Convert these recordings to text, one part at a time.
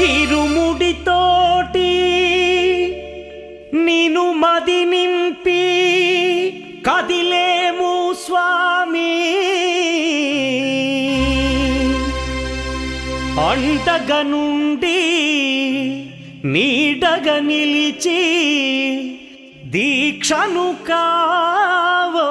ఇరుముడితోటి నిను మది నింపి కదిలేము స్వామి అండగా నుండి నీడగా నిలిచి దీక్షను కావవయ్యా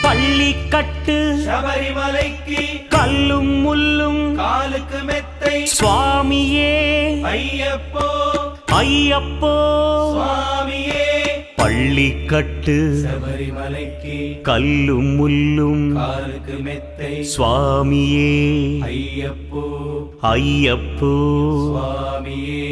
பள்ளிக்கட்டு சபரிமலைக்கு கல்லும் முள்ளும் காலுக்கு மெத்தை சுவாமியே ஐயப்போ ஐயப்போ சுவாமியே பள்ளிக்கட்டு சபரிமலைக்கு கல்லும் முள்ளும் காலுக்கு மெத்தை சுவாமியே ஐயப்போ ஐயப்போ சுவாமியே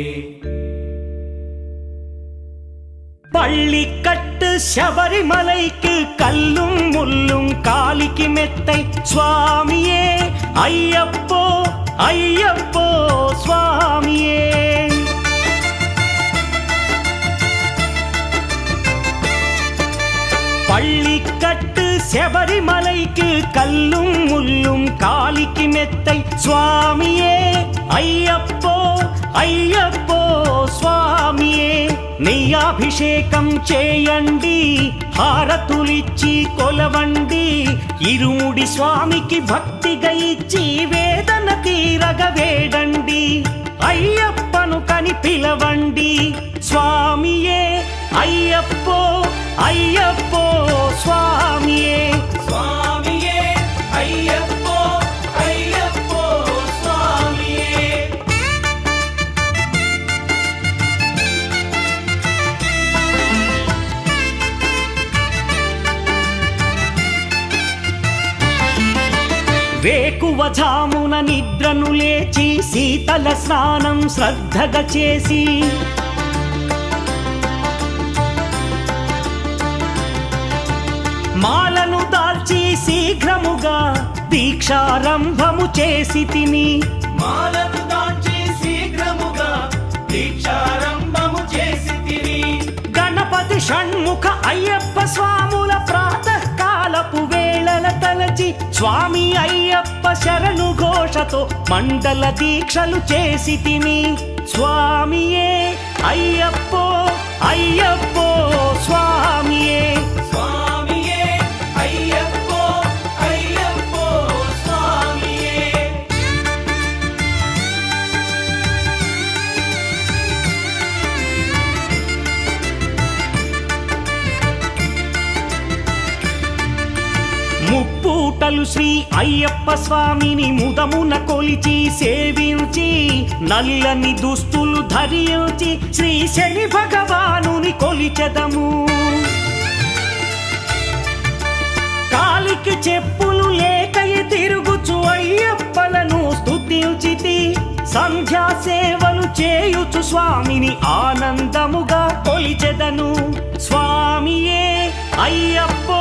பள்ளிக்கட்டு శబరిమలైకి కల్లుం ముల్లుం కాలికి మెత్తై స్వామియే అయ్యప్పో అయ్యప్పో స్వామియే పள்ளிக்கட்டு శబరిమలైకి కల్లుం ముల్లుం కాలికి మెత్తై స్వామియే అయ్యప్పో అయ్యప్పో స్వామియే నెయ్యాభిషేకం చేయండి హారతులిచ్చి కొలవండి ఇరుముడి స్వామికి భక్తిగా ఇచ్చి వేదన తీరగ వేడండి అయ్యప్పను కని పిలవండి స్వామియే అయ్యప్పో అయ్యప్పో స్వామియే స్వామియే అయ్యప్పో అయ్యప్పో స్వామియే వేకువజామున నిద్రను లేచి శీతల స్నానం శ్రద్ధగా చేసి మాలను దాల్చి శీఘ్రముగా దీక్షారంభము చేసి తిని మాలను దాల్చి శీఘ్రముగా దీక్షారంభము చేసి తిని గణపతి షణ్ముఖ అయ్యప్ప స్వాముల ప్రాతకాలపు వేళల తలచి స్వామి అయ్యప్ప శరణు ఘోషతో మండల దీక్షలు చేసి తిని స్వామియే అయ్యప్పో అయ్యప్పో స్వామియే స్వామియే అయ్యప్పో అయ్యప్పో స్వామియే ముప్పూటలు శ్రీ అయ్యప్ప స్వామిని ముదమున కొలిచి సేవించి నల్లని దుస్తులు ధరించి శ్రీ శని భగవానుని కొలిచెదము కాలికి చెప్పులు లేకయి తిరుగుచు అయ్యప్పలను స్తుతించితి సంధ్యా సేవలు చేయుచు స్వామిని ఆనందముగా కొలిచెదను స్వామియే అయ్యప్పో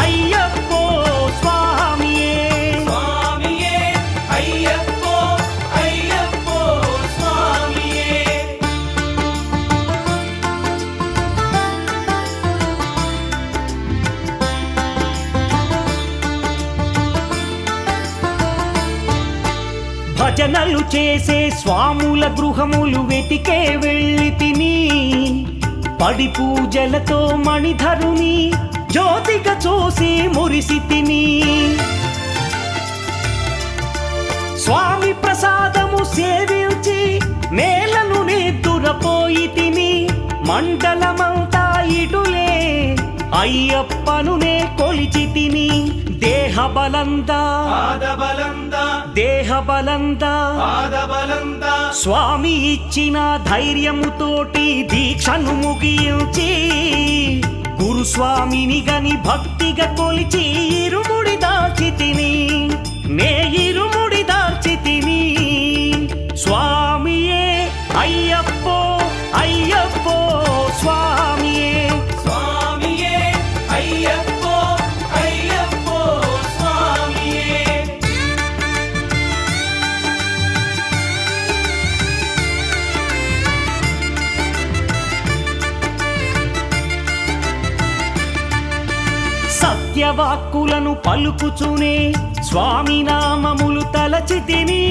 అయ్యప్పో స్వామియే స్వామియే అయ్యప్పో అయ్యప్పో స్వామియే భజనలు చేసే స్వాముల గృహములు వెతికే వెళ్ళి తిని పడి పూజలతో మణిధరుని జ్యోతిగా చూసి మురిసి తిని స్వామి ప్రసాదము సేవించి నేలను నిద్దురపోయి తిని మండలమంతా ఇటులే అయ్యప్పనునే కొలిచి తిని దేహబలందా దేహబలందా స్వామి ఇచ్చిన ధైర్యముతోటి దీక్షను ముగించి గురుస్వామిని గని భక్తిగా కొలిచి ఇరుముడి దాల్చి తిని నే ఇరుముడి దాల్చి తిని స్వామియే అయ్యప్పో అయ్యప్పో స్వామియే స్వామియే అయ్యప్పో అయ్యప్పో స్వామియే వాక్కులను పలుకుచునే స్వామి నామములు తలచితిని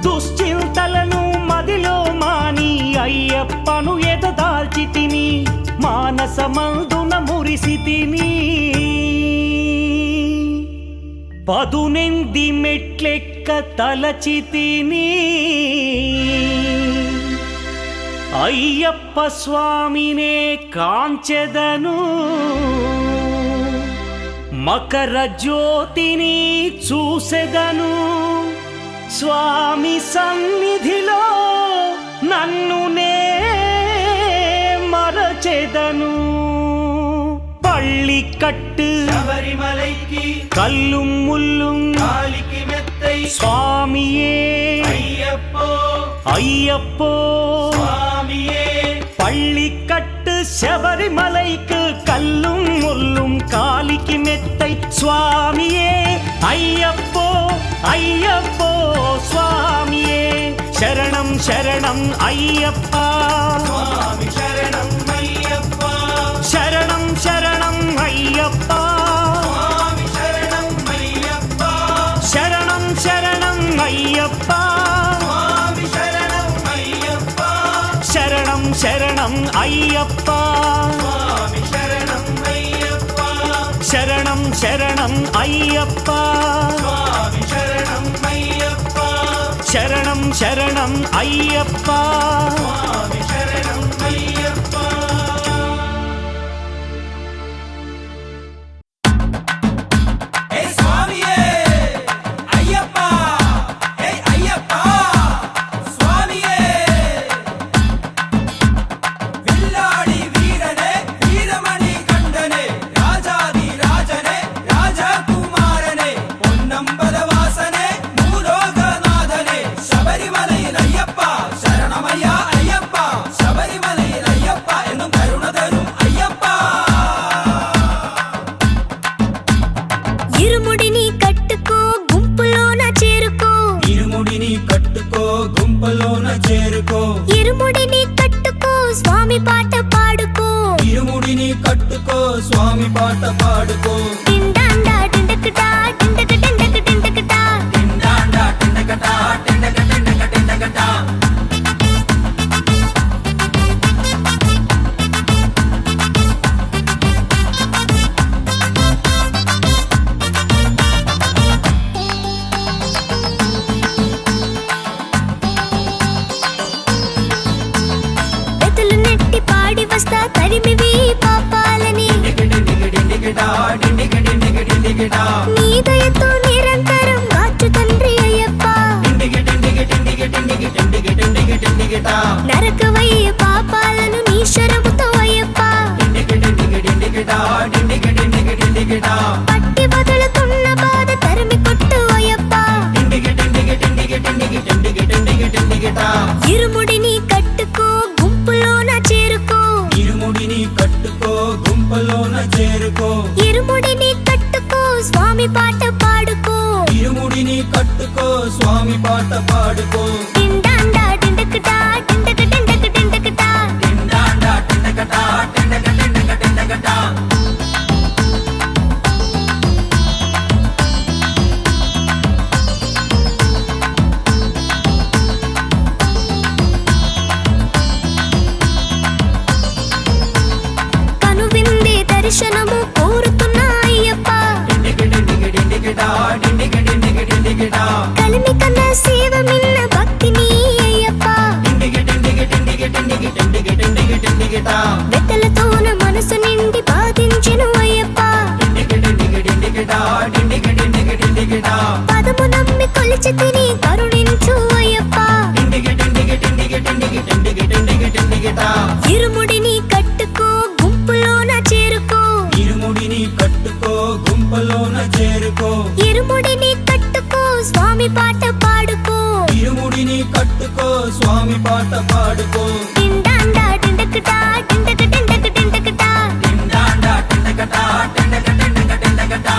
దుశ్చింతలను మదిలో మాని అయ్యప్పను ఎదదాల్చితిని మానసమందున మురిసితిని పదునెంది మెట్లెక్క తలచితిని అయ్యప్ప స్వామినే కాంచెదను మకర జ్యోతిని చూసెదను స్వామి సన్నిధిలో నన్ను నే మరచెదను పళ్ళి కట్టు శబరిమలైకి కల్லும் ముల్லும் కాలికి మెత్తై స్వామియే అయ్యప్పో అయ్యప్పో స్వామియే பள்ளிக்கட்டு శబరిమలైக்கு கல்லும் முள்ளும் காலிக்கு மெத்தை சுவாமியே ஐயப்போ ஐயப்போ சுவாமியே శరణం శరణం అయ్యప్పా స్వామి శరణం అయ్యప్ప శరణం శరణం అయ్యప్పా స్వామి శరణం అయ్యప్ప శరణం శరణం అయ్యప్పా స్వామి శరణం అయ్యప్ప శరణం శరణం అయ్యప్పా స్వామి శరణం అయ్యప్ప శరణం శరణం అయ్యప్పా స్వామి శరణం అయ్యప్ప శరణం శరణం అయ్యప్పా స్వామి శరణం అయ్యప్ప హే స్వామియే అయ్యప్ప హే అయ్యప్ప స్వామియే విల్లాడి వీరనే వీరమణి కండనే రాజాది రాజనే రాజకుమారనే పొన్నంబల వాసనే మూలోకనాథనే శబరిమలైలయ్యప్ప శరణమయ్య అయ్యప్ప శబరిమలైలయ్యప్ప ఎన్నుం కరుణ తரும் అయ్యప్ప ఇరుముడిని కట్టుకో గుంపులోన చేరుకో ఇరుముడిని కట్టుకో గుంపలోన చేరుకో ఇరుముడిని కట్టుకో స్వామి పాట పాడుకో ఇరుముడిని కట్టుకో స్వామి పాట పాడుకో డిండాండా డిండకటా డిండక డిండక డిండకటా టిండాండా టిండకటా టిండక టిండక టిండకటా ఎతులు నెట్టి పాడి వస్తా తరిమివి పాపాలని డిండిగిడిగిడిగిడిగిడా డిండిగిడిగిడిగిడిగిడా నీ దయతో నిరంతరం కాచు తండ్రి అయ్యప్ప డిండిగిడిగిడిగిడిగిడిగిడిగిడిగిడిగిడా నరకవయ్యే పాపాలను నీ శరముతో అయ్యప్ప డిండిగిడిగిడిగిడిగిడా డిండిగిడిగిడిగిడిగిడా పట్టి వదులుతున్న బాధ తరిమి కొట్టు అయ్యప్ప డిండిగిడిగిడిగిడిగిడిగిడిగిడిగిడిగిడా ఇరుముడిని కట్టుకో గుంపులోన చేరుకో ఇరుముడిని కట్టుకో గుంపలోన చేరుకో ఇరుముడిని కట్టుకో స్వామి పాట పాడుకో ఇరుముడిని కట్టుకో స్వామి పాట పాడుకో డిండాండా డిండకటా డిండక డిండక డిండకటా టిండాండా టిండకటా టిండక టిండక టిండకటా కనువిందే దర్శనము కోరుతున్నా అయ్యప్ప డిండిగిడిగిడిగిడిగిడా డిండిగిడిగిడిగిడిగిడా కలిమి కన్నా సేవ మిన్న భక్తిని అయ్యప్ప డిండిగిడిగిడిగిడిగిడిగిడిగిడిగిడిగిడా వెతలతోన మనసు నిండి బాధించెను అయ్యప్ప డిండిగిడిగిడిగిడిగిడా డిండిగిడిగిడిగిడిగిడా పదము నమ్మి కొలిచి తిని కరుణించు అయ్యప్ప డిండిగిడిగిడిగిడిగిడిగిడిగిడిగిడిగిడా ఇరుముడిని కట్టుకో గుంపులోన చేరుకో ఇరుముడిని కట్టుకో గుంపలోన చేరుకో ఇరుముడిని కట్టుకో స్వామి పాట పాడుకో ఇరుముడిని కట్టుకో స్వామి పాట పాడుకో డిండాండా డిండకటా డిండక డిండక డిండకటా టిండాండా టిండకటా టిండక టిండక టిండకటా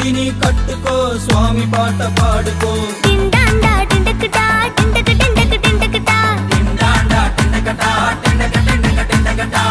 ఇరుముడిని కట్టుకో స్వామి పాట పాడుకో డిండాండా డిండకటా డిండక డిండక డిండకటా టిండాండా టిండకటా టిండక టిండక టిండకటా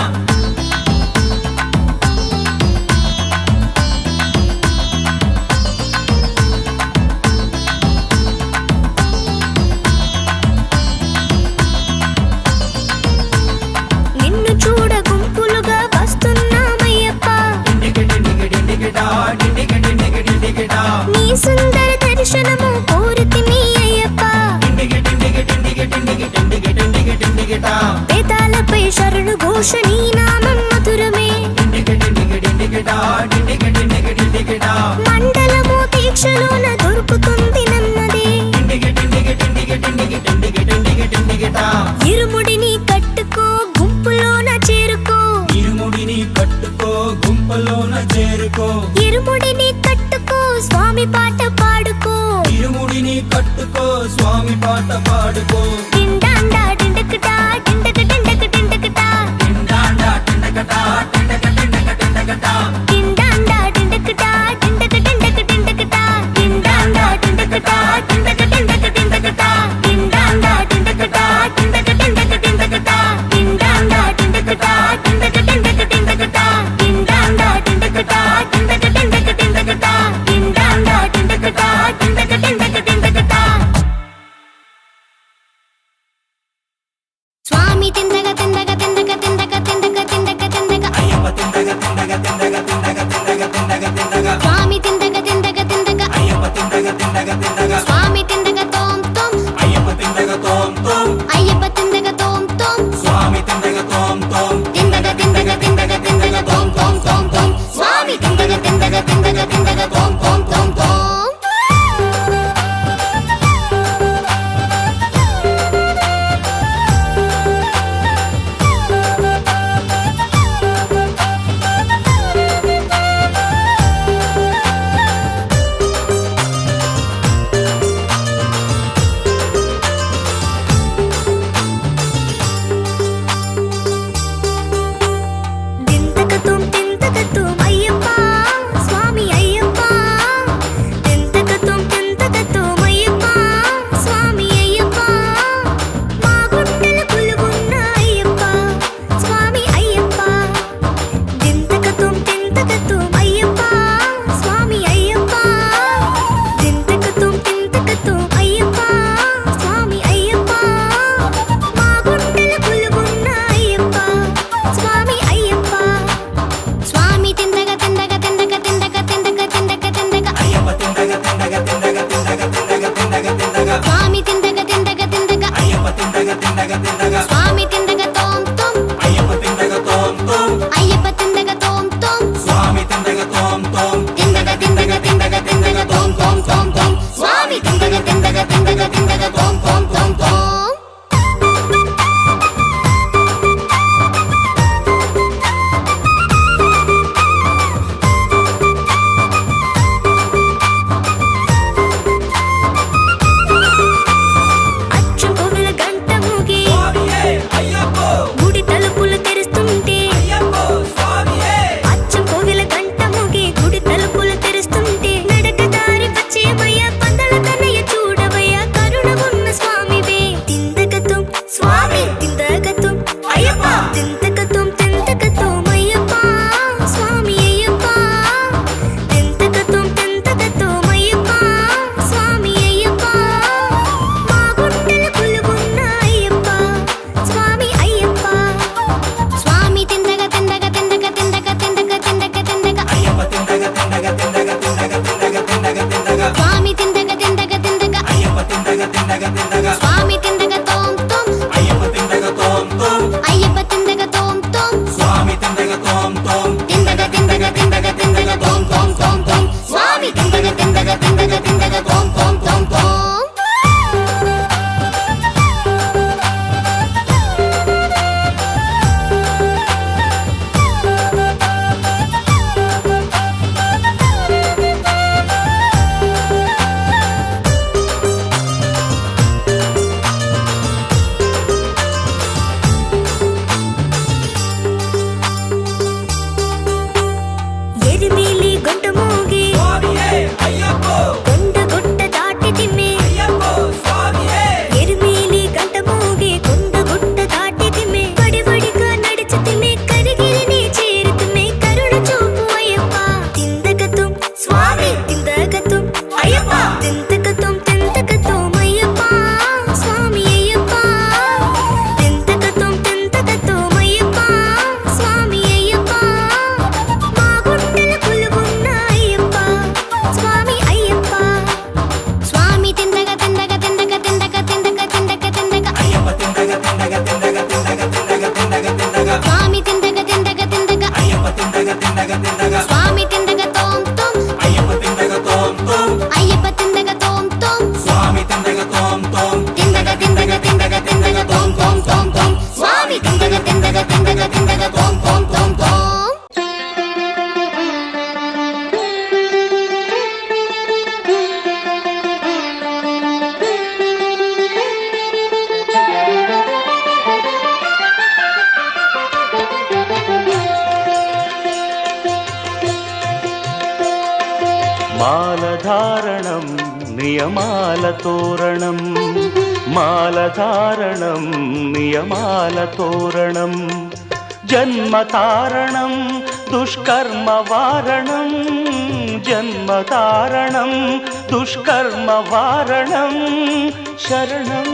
నిన్ను చూడ గుంపులుగా వస్తున్నామయ్యప్ప టిండిక టిండిక టిండికటా టిండిక టిండిక టిండికటా నీ సుందర దర్శనము కోరుతిని అయ్యప్ప టిండిక టిండిక టిండిక టిండిక టిండిక టిండిక టిండికటా వేదాలపై శరణు ఘోష నీ నామం మధురమే టిండిక టిండిక టిండికటా టిండిక టిండిక టిండికటా మండలము దీక్షలోన దొరుకుతుంది నెమ్మది టిండిక టిండిక టిండిక టిండిక టిండిక టిండిక టిండికటా ఇరుముడిని కట్టుకో గుంపులోన చేరుకో ఇరుముడిని కట్టుకో గుంపలోన చేరుకో ఇరుముడిని కట్టుకో స్వామి పాట పాడుకో ఇరుముడిని కట్టుకో స్వామి పాట పాడుకో డిండాండా డిండకటా డిండక డిండక డిండకటా టిండాండా టిండకటా టిండక టిండక టిండకటా డిండాండా డిండకటా డిండక డిండక డిండకటా డిండాండా డిండకటా డిండక డిండక డిండకటా డిండాండా డిండకటా డిండక డిండక డిండకటా డిండాండా డిండకటా డిండక డిండక డిండకటా డిండాండా డిండకటా డిండక డిండక డిండకటా డిండాండా డిండకటా డిండక డిండక డిండకటా స్వామి తిందగ తిందగ తిందగ తిందగ తిందగ తిందగ తిందగ అయ్యప్ప తిందగ తిందగ తిందగ తిందగ తిందగ తిందగ తిందగ స్వామి తిందగ తిందగ తిందగ అయ్యప్ప తిందగ తిందగ తిందగ స్వామి తిందగ తోం తోం అయ్యప్ప తిందగ తోం తోం అయ్యప్ప తిందగ తోం తోం స్వామి తిందగ తోం తోం తిందగ తిందగ తిందగ తిందగ తోం తోం తోం తోం స్వామి తిందగ తిందగ తిందగ తిందగ తోం తోం తోం తోం తిందగ తోం అయ్యప్ప స్వామి అయ్యప్ప తిందగ తోం అయ్యప్ప స్వామి అయ్యప్ప మా గుండెల కొలువున్న అయ్యప్ప స్వామి అయ్యప్ప తిందగ తోం అయ్యప్ప స్వామి అయ్యప్ప తిందగ తోం అయ్యప్ప స్వామి అయ్యప్ప మా గుండెల కొలువున్న అయ్యప్ప స్వామి అయ్యప్ప స్వామి తిందగ తిందగ తిందగ తిందగ తిందగ తిందగ తిందగ అయ్యప్ప తిందగ తిందగ తిందగ తిందగ తిందగ తిందగ తిందగ స్వామి తిందగ తిందగ తిందగ అయ్యప్ప తిందగ తిందగ తిందగ స్వామి తిందగ తోం తోం అయ్యప్ప తిందగ తోం తోం అయ్యప్ప తిందగ తోం తోం స్వామి తిందగ తోం తోం తిందగ తిందగ తిందగ తిందగ తోం తోం తోం తోం స్వామి తిందగ తిందగ తిందగ తిందగ తోం తోం తోం తోం అచ్చు పువ్వుల గంట మోగి స్వామియే మాలధారణం నియమాల తోరణం మాలధారణం నియమాల తోరణం జన్మతారణం దుష్కర్మ వారణం జన్మతారణం దుష్కర్మ వారణం శరణం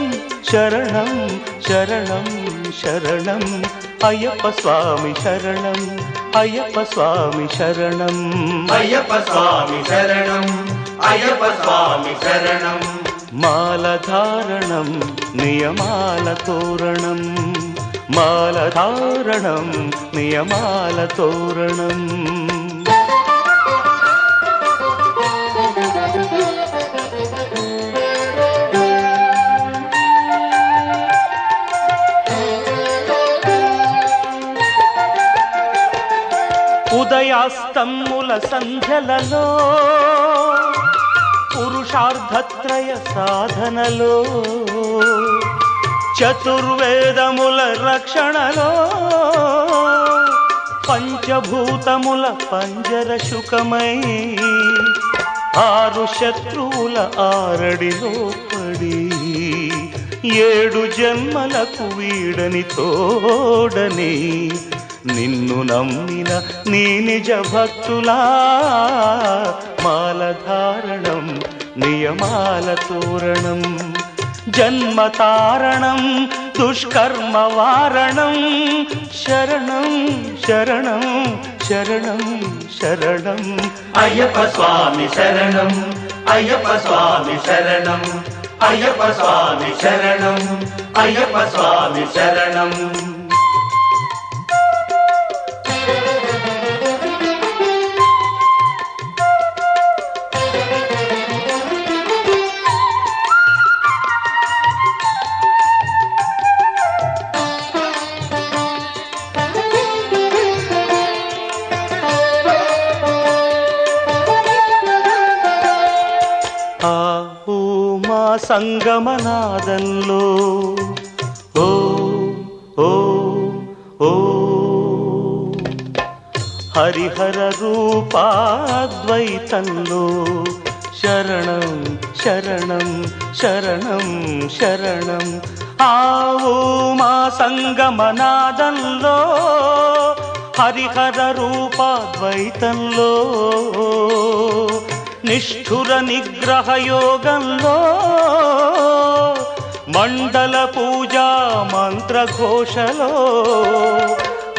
శరణం శరణం శరణం అయ్యప్ప స్వామి శరణం అయ్యప్ప స్వామి శరణం అయ్యప్ప స్వామి శరణం అయ్యప్ప స్వామి శరణం మాలధారణం నియమాల తోరణం మాలధారణం నియమాల తోరణం ఉదయాస్తముల సంధ్యలలో పురుషార్థత్రయ సాధనలో చతుర్వేదముల రక్షణలో పంచభూతముల పంజర శుకమై ఆరు శత్రువుల ఆరడిలో పడి 7 జన్మలకు వీడని తోడని నిన్ను నమ్మిన నీ నిజ భక్తులా మాలధారణం నియమాల తోరణం జన్మతారణం దుష్కర్మ వారణం శరణం శరణం శరణం శరణం అయ్యప్ప స్వామి శరణం అయ్యప్ప స్వామి శరణం అయ్యప్ప స్వామి శరణం అయ్యప్ప స్వామి శరణం సంగమనాదంలో ఓ ఓ ఓ హరిహర రూపాద్వైతంలో శరణం శరణం శరణం శరణం ఆవు మా సంగమనాదంలో హరిహర రూపాద్వైతంలో నిష్ఠుర నిగ్రహ యోగంలో మండల పూజా మంత్రఘోషలో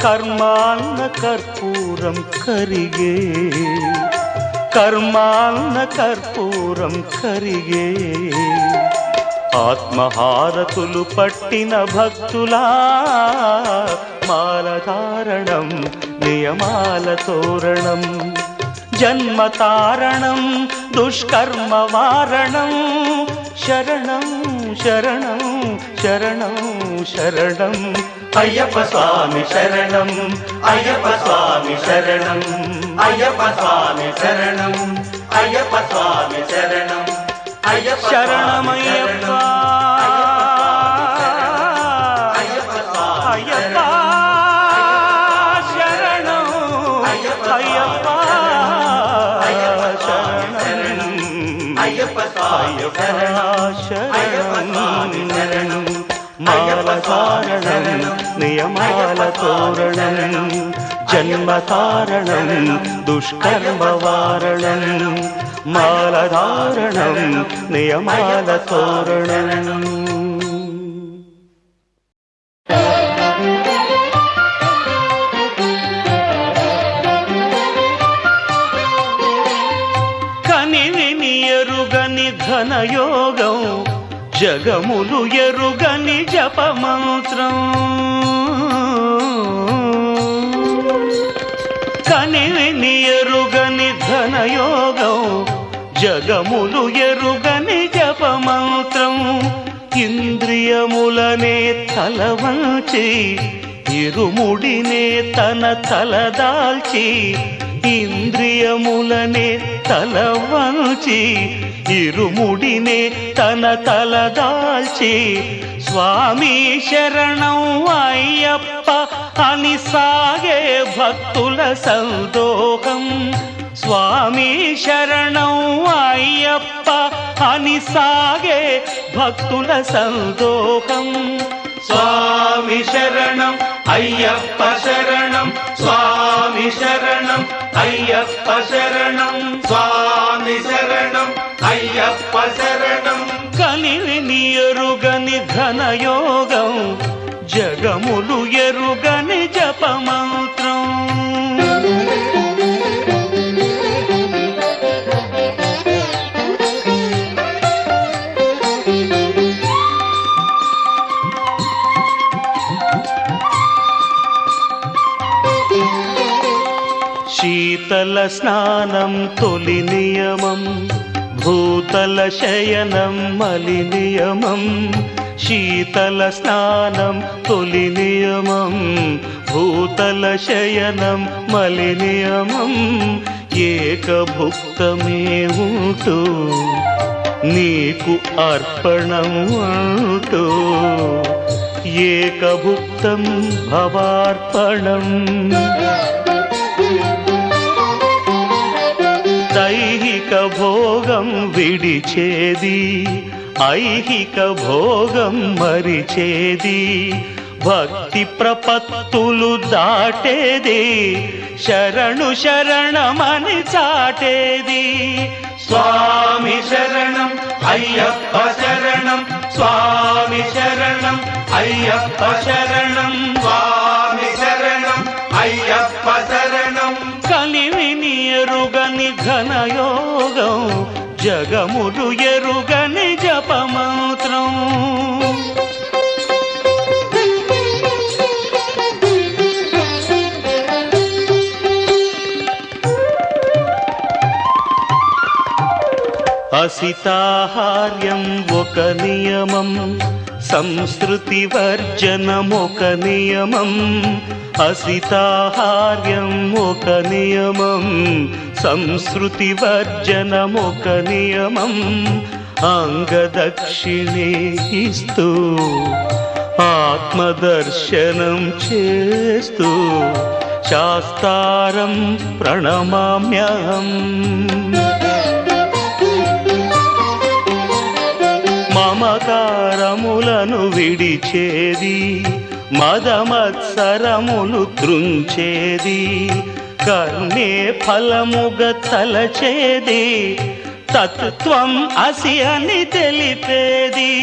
కర్మాన్న కర్పూరం కరిగే కర్మాన్న కర్పూరం కరిగే ఆత్మహారతులు పట్టిన భక్తులా మాలధారణం నియమాల తోరణం జన్మతారణం దుష్కర్మ వారణం శరణం శరణం శరణం శరణం అయ్యప్ప స్వామి శరణం అయ్యప్ప స్వామి శరణం అయ్యప్ప స్వామి శరణం అయ్యప్ప స్వామి శరణం అయ్యప్ప శరణమయ్యప్ప అయ్యప్ప స్వామి అయ్యప్ప శరణం అయ్యప్ప అయ్యప్ప స్వామి శరణం మాలధారణం నియమాల తోరణం జన్మతారణం దుష్కర్మ వారణం మాలధారణం నియమాల తోరణం కనివిని ఎరుగని ఘనయోగం జగములు ఎరుగని జపమంత్రం కనివిని ఎరుగని ఘనయోగం జగములు ఎరుగని జపమంత్రం ఇంద్రియములనే తలవంచి ఇరుముడినే తన తలదాల్చి ఇంద్రియములనే తలవంచి ఇరుముడినే తన తలదాల్చి స్వామి శరణం అయ్యప్ప అని సాగే భక్తుల సందోహం స్వామి శరణం అయ్యప్ప అని సాగే భక్తుల సందోహం. స్వామి శరణం అయ్యప్ప శరణం, స్వామి శరణం అయ్యప్ప శరణం, స్వామి శరణం అయ్యప్ప శరణం. కనివిని ఎరుగని ఘనయోగం, జగములు ఎరుగని జపమంత్రం. శీతల స్నానం తొలి నియమం, భూతల శయనం మలి నియమం. శీతల స్నానం తొలి నియమం, భూతల శయనం మలి నియమం. ఏకభుక్తమే ఉంటూ నీకు అర్పణం అంటూ, ఏకభుక్తం భవార్పణం. దైహిక భోగం విడిచేది, ఐహిక భోగం మరిచేది. భక్తి ప్రపత్తులు దాటేది, శరణు శరణమని చాటేది. స్వామి శరణం అయ్యప్ప శరణం, స్వామి శరణం అయ్యప్ప శరణం, స్వామి శరణం అయ్యప్ప శరణం. కలివిని ఎరుగని ఘనయోగం, జగములు ఎరుగని జపమంత్రం. అసితాహార్యం ఒక నియమం, సంస్కృతి వర్జనం ఒక నియమం. అసితాహార్యం ఒక నియమం, సంస్కృతి వర్జనం ఒక నియమం. అంగదక్షిణే ఇస్తూ ఆత్మదర్శనం చేస్తూ, శాస్తారం ప్రణమామ్యహం. మమకారములను విడిచేది, మదమత్సరములు త్రుంచేది. కర్మే ఫలముగ తలచేది, తత్వం అసి అని తెలిపేది.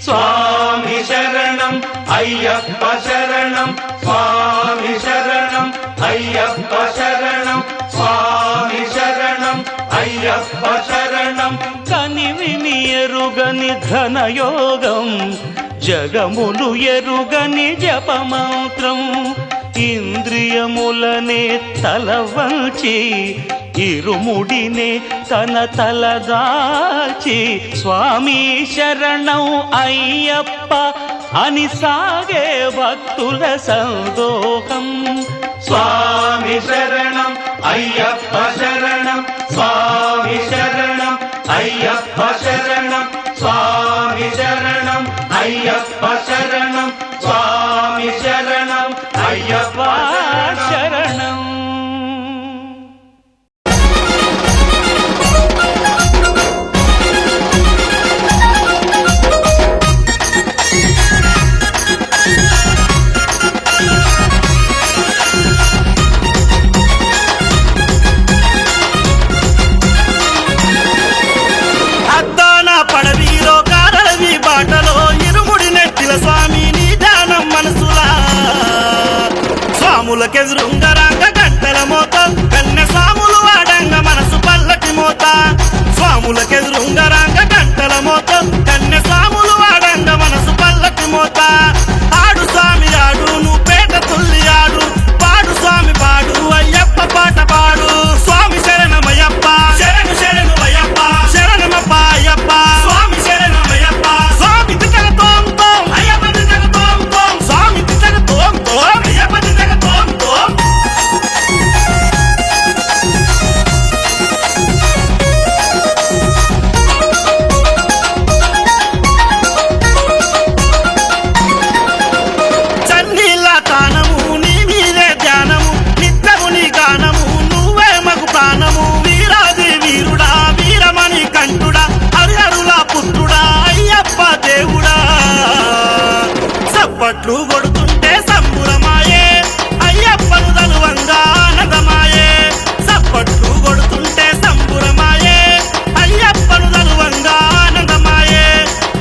స్వామి శరణం అయ్యప్ప శరణం, స్వామి శరణం అయ్యప్ప శరణం, స్వామి శరణం అయ్యప్ప శరణం. కనివిని ఎరుగని ఘనయోగం, జగములు ఎరుగని జపమంత్రం. ఇంద్రియములనే తలవంచి, ఇరుముడినే తన తలదాల్చి. స్వామి శరణం అయ్యప్ప అని సాగే భక్తుల సందోహం. స్వామి శరణం అయ్యప్ప శరణం, స్వామి శరణం అయ్యప్ప శరణం, స్వామి శరణం అయ్యప్ప శరణం, స్వామి శరణం అయ్యప్ప శరణం. స్వాములకెదురుంగరాంగ గంటల మోత, కన్నె స్వాములు వాడంగ మనసు పల్లకి మోత. స్వాములకెదురుంగరాంగ గంటల మోత, కన్నె స్వాములు వాడంగ మనసు పల్లకి మోత. ఆడు స్వామి ఆడు, నువ్వు పేట తుల్లి ఆడు, పాడు స్వామి పాడు, అయ్యప్ప పాట పాడు. స్వామి శరణమయ్యప్ప, శరణు శరణు అయ్యప్ప, శరణమప్ప అయ్యప్ప, స్వామి శరణమయ్యప్ప. స్వామి తిట్టగ తోం తోం, అయ్యప్ప తిట్టగ తోం తోం, స్వామి తిట్టగ తోం తోం, అయ్యప్ప తిట్టగ తోం తోం. సప్పట్లు కొడుతుంటే సంబురమాయే అయ్యప్పను దలువంగా ఆనందమాయే సప్పట్లు కొడుతుంటే సంబురమాయే అయ్యప్పను దలువంగా ఆనందమాయే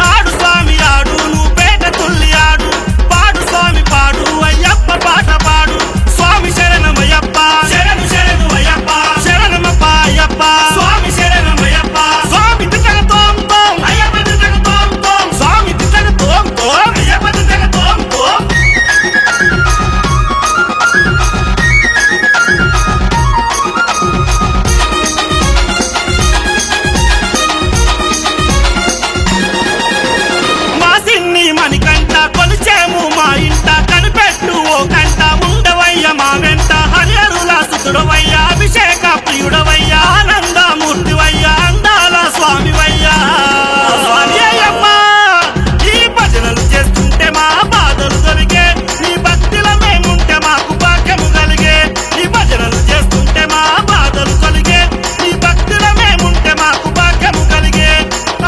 ఆడు స్వామి ఆడు నువ్వు పేట తుల్లి ఆడు పాడు స్వామి పాడు అయ్యప్ప పాట పాడు స్వామి శరణమయ్యప్ప శరణు శరణు అయ్యప్ప శరణమప్ప అయ్యప్ప స్వామి శరణమయ్యప్ప స్వామి తిట్టక తోం తోం అయ్యప్ప తిట్టక తోం తోం స్వామి తిట్టక తోం తోం అయ్యప్ప తిట్టక తోం తోం మా సిన్ని మణికంట కొలిచేము మా ఇంట కనిపెట్టు ఓ కంట ఉండవయ్య మా వెంట హరియరుల సుతుడవయ్య అభిషేక ప్రియుడవయ్య ఆనందమూర్తివయ్య అందాల స్వామివయ్యా స్వామి అయ్యప్ప ఈ భజనలు చేస్తుంటే మా బాధలు తొలిగే నీ భక్తిలో మేముంటే మాకు భాగ్యము కలిగే ఈ భజనలు చేస్తుంటే మా బాధలు తొలిగే నీ భక్తిలో మేముంటే మాకు భాగ్యము కలిగే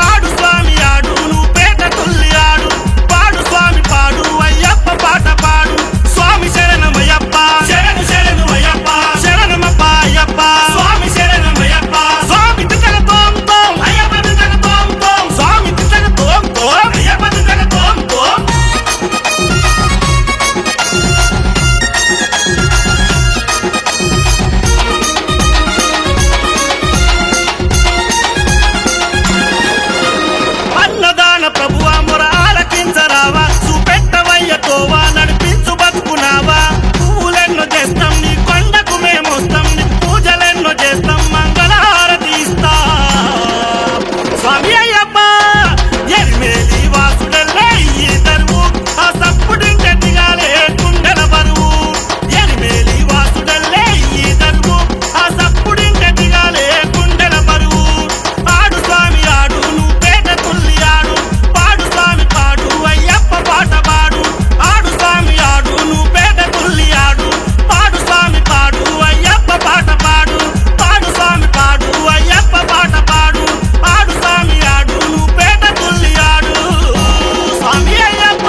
ఆడు స్వామి ఆడు నువ్వు పేట తుల్లి ఆడు పాడు స్వామి పాడు అయ్యప్ప పాట పాడు స్వామి శరణమయ్యప్ప శరణు శరణు అయ్యప్ప శరణమప్ప అయ్యప్ప స్వామి శరణమయ్యప్ప స్వామి తిట్టక తోం తోం అయ్యప్ప తిట్టక తోం తోం స్వామి తిట్టక తోం తోం అయ్యప్ప తిట్టక తోం తోం అన్నదాన ప్రభువా మొర ఆలకించరావా చూపెట్టవయ్య తోవా నడిపించు బతుకునావా పువ్వులెన్నో చేస్తాం నీ కొండకు మేమొస్తాం నీ పూజలెన్నో చేస్తాం మంగళహారతి ఇస్తాం స్వామి అయ్యప్ప ఎరిమేలి వాసుడల్లే ఈ తరువు ఆ సప్పుడింటే దిగాలే గుండెల బరువు ఎరిమేలి వాసుడల్లే ఈ తరువు ఆ సప్పుడింటే దిగాలే గుండెల బరువు ఆడు స్వామి ఆడు నువ్వు పేట తుల్లి ఆడు పాడు స్వామి పాడు అయ్యప్ప పాట పాడు ఆడు స్వామి ఆడు నువ్వు పేట తుల్లి ఆడు పాడు స్వామి పాడు అయ్యప్ప పాట పాడు పాడు స్వామి పాడు అయ్యప్ప పాట పాడు ఆడు స్వామి ఆడు నువ్వు పేట తుల్లి ఆడు స్వామి అయ్యప్ప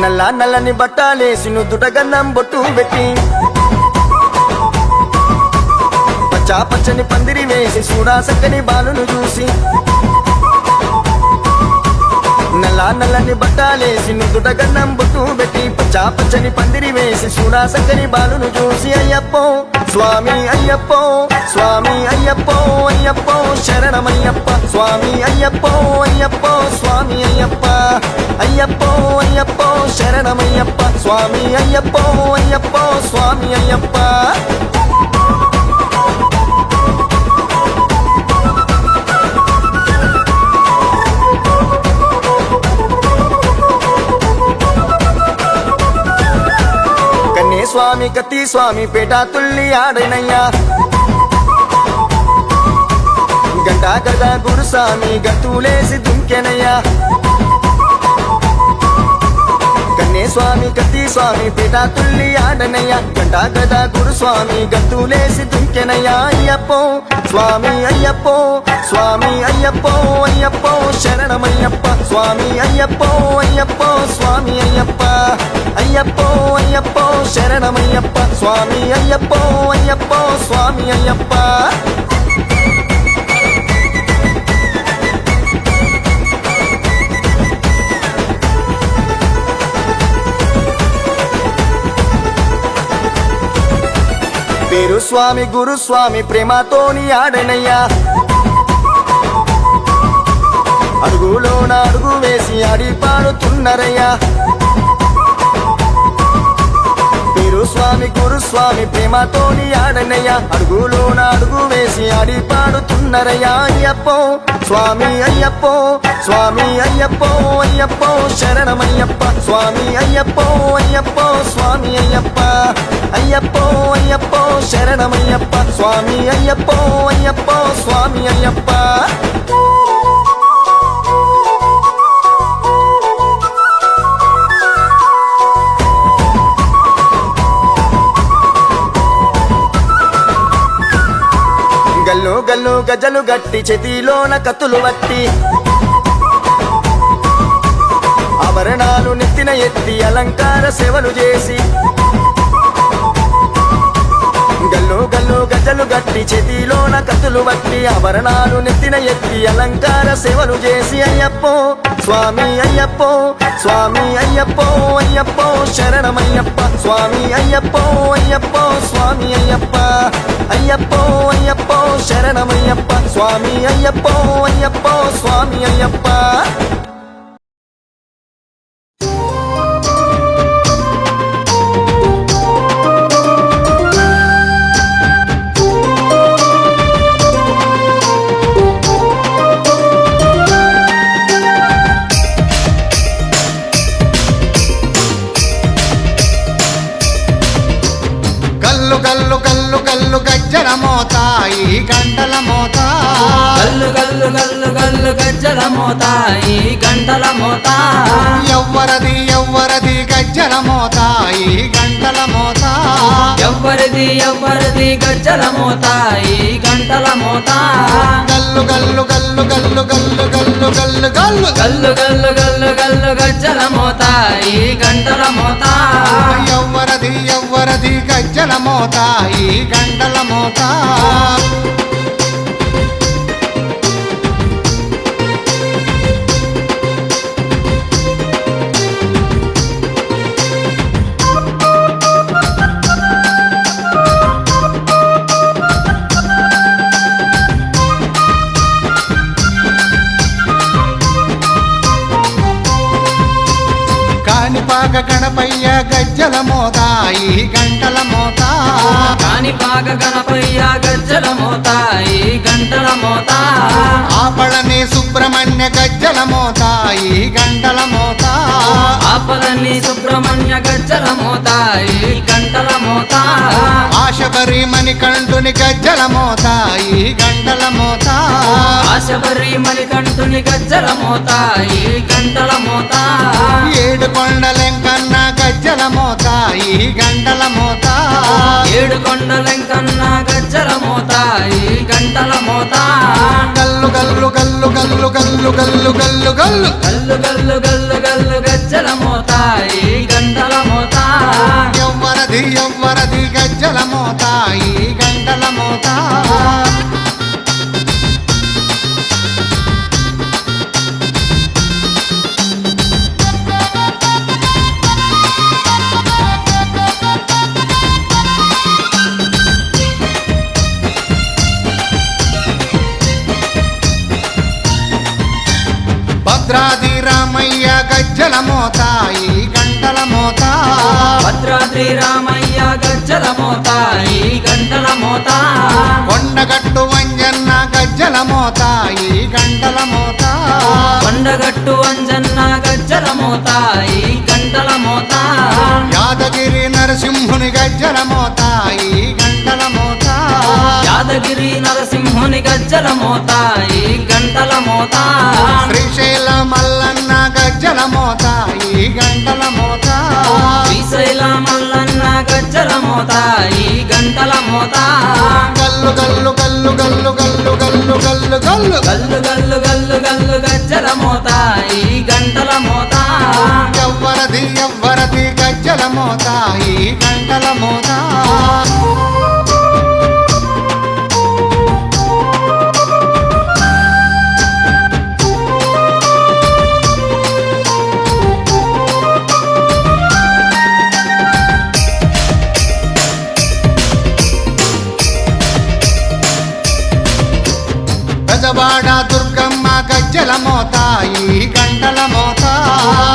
నల్ల నల్లని బట్టాలేసి నుదుటగన్నం బొట్టు పెట్టి పచ్చా పచ్చని పందిరి వేసి చూడా సక్కని బాలును చూసి నల్ల నల్లని బట్టాలేసి నుదుటగన్నం బొట్టు పెట్టి పచ్చా పచ్చని పందిరి వేసి చూడా సక్కని బాలును చూసి అయ్యప్పో స్వామి అయ్యప్పో స్వామి అయ్యప్పో అయ్యప్పో శరణమయ్యప్ప స్వామి అయ్యప్పో అయ్యప్పో స్వామి అయ్యప్ప అయ్యప్పో అయ్యప్పో శరణమయ్యప్ప స్వామి అయ్యప్పో అయ్యప్పో స్వామి అయ్యప్ప కన్నే స్వామి కత్తి స్వామి పేట తుల్లి ఆడనయ్యా గంటా గదా గురుస్వామి గతులేసి దుంకెనయ్యా కన్నే స్వామి కత్తి స్వామి పేట తుల్లి ఆడనయ్యా గంటా గదా గురుస్వామి గతులేసి దుంకెనయ్యా అయ్యప్పో స్వామి అయ్యప్పో స్వామి అయ్యప్పో అయ్యప్పో శరణమయ్యప్ప స్వామి అయ్యప్పో అయ్యప్పో స్వామి అయ్యప్ప అయ్యప్పో అయ్యప్పో శరణమయ్యప్ప స్వామి అయ్యప్పో అయ్యప్పో స్వామి అయ్యప్ప పేరు స్వామి గురుస్వామి ప్రేమతోని ఆడనయ్యా అడుగులోన అడుగు వేసి ఆడి పాడుతున్నరయ్యా పేరు స్వామి గురుస్వామి ప్రేమతోని ఆడనయ్యా అడుగులోన అడుగు వేసి ఆడి పాడుతున్నరయ్యా అయ్యప్పో స్వామి అయ్యప్పో స్వామి అయ్యప్పో అయ్యప్పో శరణమయ్యప్ప స్వామి అయ్యప్పో అయ్యప్పో స్వామి అయ్యప్ప అయ్యప్పో అయ్యప్పో శరణమయ్యప్ప స్వామి అయ్యప్పో అయ్యప్పో స్వామి అయ్యప్ప గల్లు గల్లు గజలు గట్టి చేతిలోన కత్తులు వట్టి ఆభరణాలు నెత్తిన ఎత్తి అలంకార సేవలు చేసి గల్లు గల్లు గజలు గట్టి చేతిలోన కత్తులు వట్టి ఆభరణాలు నెత్తిన ఎత్తి అలంకార సేవలు చేసి అయ్యప్పో స్వామి అయ్యప్పో స్వామి అయ్యప్పో అయ్యప్పో శరణమయ్యప్ప స్వామి అయ్యప్పో అయ్యప్పో స్వామి అయ్యప్ప అయ్యప్పో అయ్యప్పో శరణమయ్యప్ప స్వామి అయ్యప్పో అయ్యప్పో స్వామి అయ్యప్ప గల్లు గల్లు గల్లు గల్లు గజ్జల మోత ఈ గంటల మోత గల్లు గల్లు గల్లు గల్లు గజ్జల మోత ఈ గంటల మోత ఎవ్వరది ఎవ్వరది గజ్జల మోత ఈ గంటల మోత ఎవ్వరిది ఎవ్వరిది గజ్జల మోత ఈ గంటల మోత గల్లు గల్లు గల్లు గల్లు గల్లు గల్లు గల్లు గల్లు గల్లు గల్లు గల్లు గల్లు గజ్జల మోత ఈ గంటల మోత ఎవ్వరది ఎవ్వరది గజ్జల మోత ఈ గంటల మోత కాణిపాక గణపయ్య గజ్జల మోత ఈ గంటల మోత కాణిపాక గణపయ్య గజ్జల మోత ఈ గంటల మోత ఆపళని సుబ్రహ్మణ్య గజ్జల మోత ఈ గంటల మోత ఆపలని సుబ్రహ్మణ్య గజ్జల మోత ఈ గంటల మోత ఆశబరి మణికంఠుని గజ్జల మోత ఈ గంటల మోత ఆశబరి మణికంఠుని గజ్జల మోత ఈ గంటల మోత ఏడు కొండలెంకన్న గజ్జల మోత ఈ గంటల మోత ఏడు కొండలెంకన్న గజ్జల మోత ఈ గంటల మోత గల్లు గల్లు గల్లు గల్లు గల్లు గల్లు గల్లు గల్లు గల్లు గల్లు గల్లు గల్లు గజ్జల మోత ఈ గంటల మోత ఎవ్వరది ఎవ్వరది గజ్జల మోత ఈ గంటల మోత భద్రాది రామయ్య గజ్జల మోత ఈ గంటల మోత భద్రాద్రి రామయ్య గజ్జల మోత ఈ గంటల మోత కొండగట్టు వంజన్న గజ్జల మోత ఈ గంటల మోత కొండగట్టు అంజన్న గజ్జల మోత ఈ గంటల మోత యాదగిరి నరసింహుని గజ్జల మోత ఈ గంటల మోత యాదగిరి నరసింహుని గజ్జల మోత ఈ గంటల మోత శ్రీశైల మల్లన్న గజ్జల మోత ఈ గంటల మోత శ్రీశైల మల్లన్న గజ్జల మోత ఈ గంటల మోత గల్లు గల్లు గల్లు గల్లు గల్లు గల్లు గల్లు గల్లు గల్లు గల్లు గల్లు గల్లు గజ్జల మోత ఈ గంటల మోత ఎవ్వరది ఎవ్వరది గజ్జల మోత ఈ గంటల మోత గజవాడ దుర్గమ్మ గజ్జల మోత ఈ గంటల మోత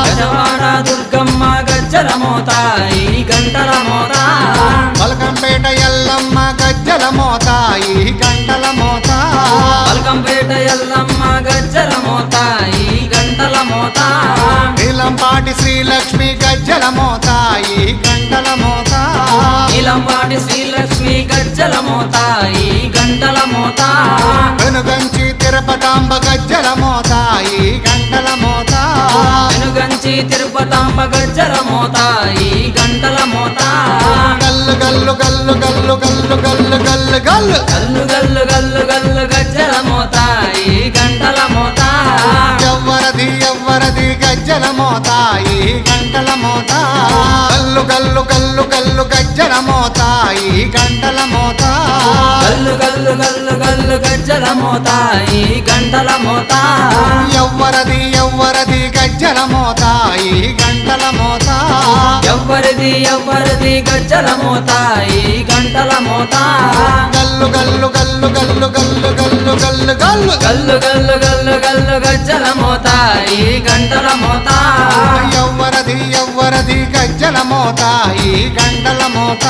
గజవాడ దుర్గమ్మ గజ్జల మోత ఈ గంటల మోత పలకంపేట ఎల్లమ్మ గజ్జల మోత ఈ గంటల మోత పల్కంపేట ఎల్లమ్మ గజ్జల మోత ఈ గంటల మోత నీలంపాటి శ్రీలక్ష్మి గజ్జల మోత ఈ గంటల మోత నీలంపాటి శ్రీలక్ష్మి గజ్జల మోత ఈ గంటల మోత వెనుగంచి తిరుపతాంబ గజ్జల మోత ఈ గంటల మోత వెనుగంచి తిరుపతాంబ గజ్జల మోత ఈ గంటల మోత గల్లు గల్లు గల్లు గల్లు గల్లు గల్లు గల్లు గల్లు గల్లు గల్లు గల్లు గల్లు గల్లు గల్లు గల్లు గజ్జల మోత ఈ గంటల మోత గల్లు గల్లు గల్లు గల్లు గజ్జల మోత ఈ గంటల మోత ఎవ్వరది ఎవ్వరది గజ్జల మోత ఈ గంటల మోత ఎవ్వరిది ఎవ్వరిది గజ్జల మోత ఈ గంటల మోత గల్లు గల్లు గల్లు గల్లు గల్లు గల్లు గల్లు గల్లు గల్లు గల్లు గల్లు గల్లు గజ్జల మోత ఈ గంటల మోత ఎవ్వరది ఎవ్వరది గజ్జల మోత ఈ గంటల మోత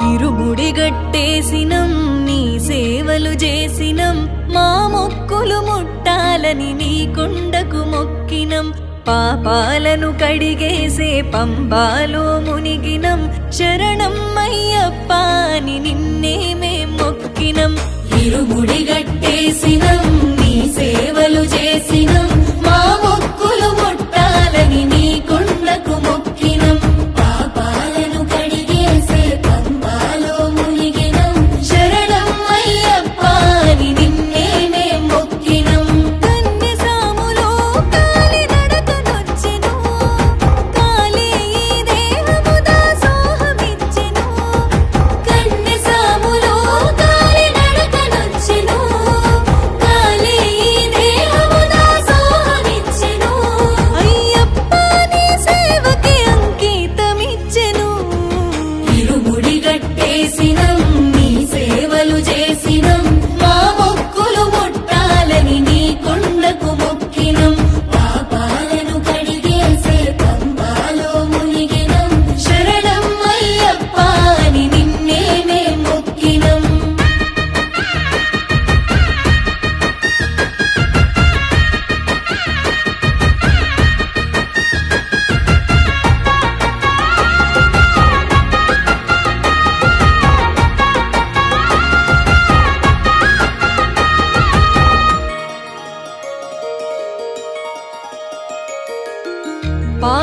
ఇరుముడి గట్టేసినం నీ సేవలు చేసినం మా మొక్కులు ముట్టాలని నీ కొండకు మొక్కినం పాపాలను కడిగేసే పంబాలో మునిగినం శరణం అయ్యప్ప అని నిన్నే మేం మొక్కినం ఇరుముడి గట్టేసినం నీ సేవలు చేసినం మా మొక్కులు ముట్టాలని నీ కొండకు మొక్కినం పాపాలను కడిగేసే పంబాలో మునిగినం శరణం అయ్యప్ప అని నిన్నే మేం మొక్కినం కన్య సాములో కాలి నడకనొచ్చెను కాలే ఈ దేహము దాసోహమిచ్చెను కన్య సాములో కాలి నడకనొచ్చెను కాలే ఈ దేహము దాసోహమిచ్చెను అయ్యప్ప నీ సేవకి అంకితమిచ్చెను ఇరుముడి గట్టేసినం నీ సేవలు చేసినం మా మొక్కులు ముట్టాలని నీ కొండకు మొక్కినం పాపాలను కడిగేసే పంబాలో మునిగినం శరణం అయ్యప్ప అని నిన్నే మేం మొక్కినం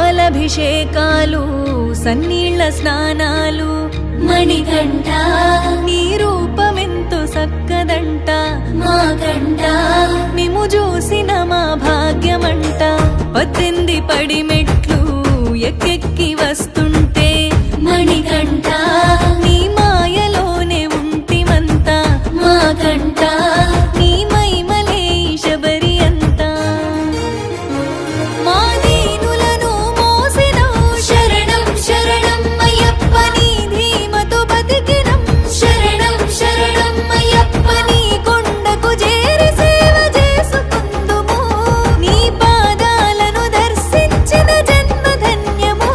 పాలభిషేకాలు సన్నీళ్ల స్నానాలు మణికంఠ నీ రూపమెంతో సక్కదంట మా కంట మేము చూసిన మా భాగ్యమంట 18 పడి మెట్లు ఎక్కెక్కి వస్తుంటే మణికంఠ నీ మాయలోనే ఉంటిమంతా మా కంట నీ మహిమలే శబరి అంతా మా దీనులను మోసినం శరణం శరణం అయ్యప్ప నీ ధీమతో బతికినం శరణం శరణం అయ్యప్ప నీ కొండకు చేరి సేవ చేసుకుందుము నీ పాదాలను దర్శించిన జన్మ ధన్యము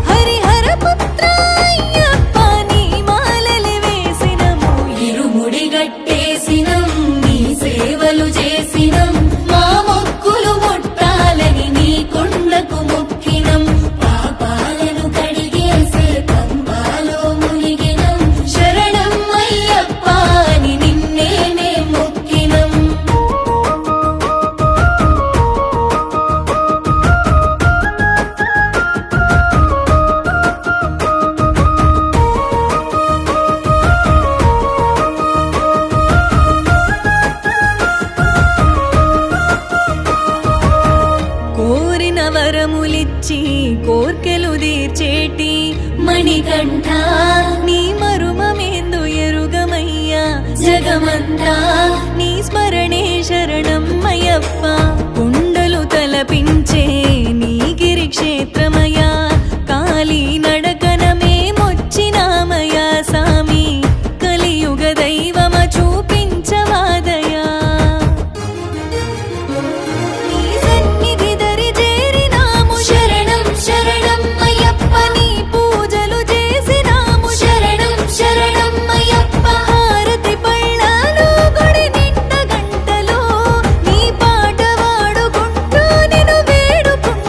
హరిహర పుత్ర అయ్యప్ప నీ మాలలు వేసినము ఇరుముడి గట్టేసినం నీ సేవలు చేసినం మా మొక్కులు ముట్టాలని నీ కొండకు మొక్కినం పాపాలను కడిగేసే పంబాలో మునిగినం శరణం అయ్యప్ప అని నిన్నే మేం మొక్కినం కోరిన వరములిచ్చి కోర్కెలు తీర్చేటి మణికంఠ నీ మరుమమేందు ఎరుగమయ్యా జగమంతా నీ స్మరణే శరణం అయ్యప్ప కుండలు తలపించే నీ గిరి క్షేత్రమయా కాలి నడకన మేమొచ్చినామయా సామి కలియుగ దైవమ చూపించవాదయా నీ సన్నిధి దరి చేరినాము శరణం శరణం అయ్యప్ప నీ పూజలు చేసినాము శరణం శరణం అయ్యప్ప హారతి పళ్ళాలు గుడి నిండ గంటలో నీ పాట వాడుకుంటూ నిన్ను వేడుకుంటాము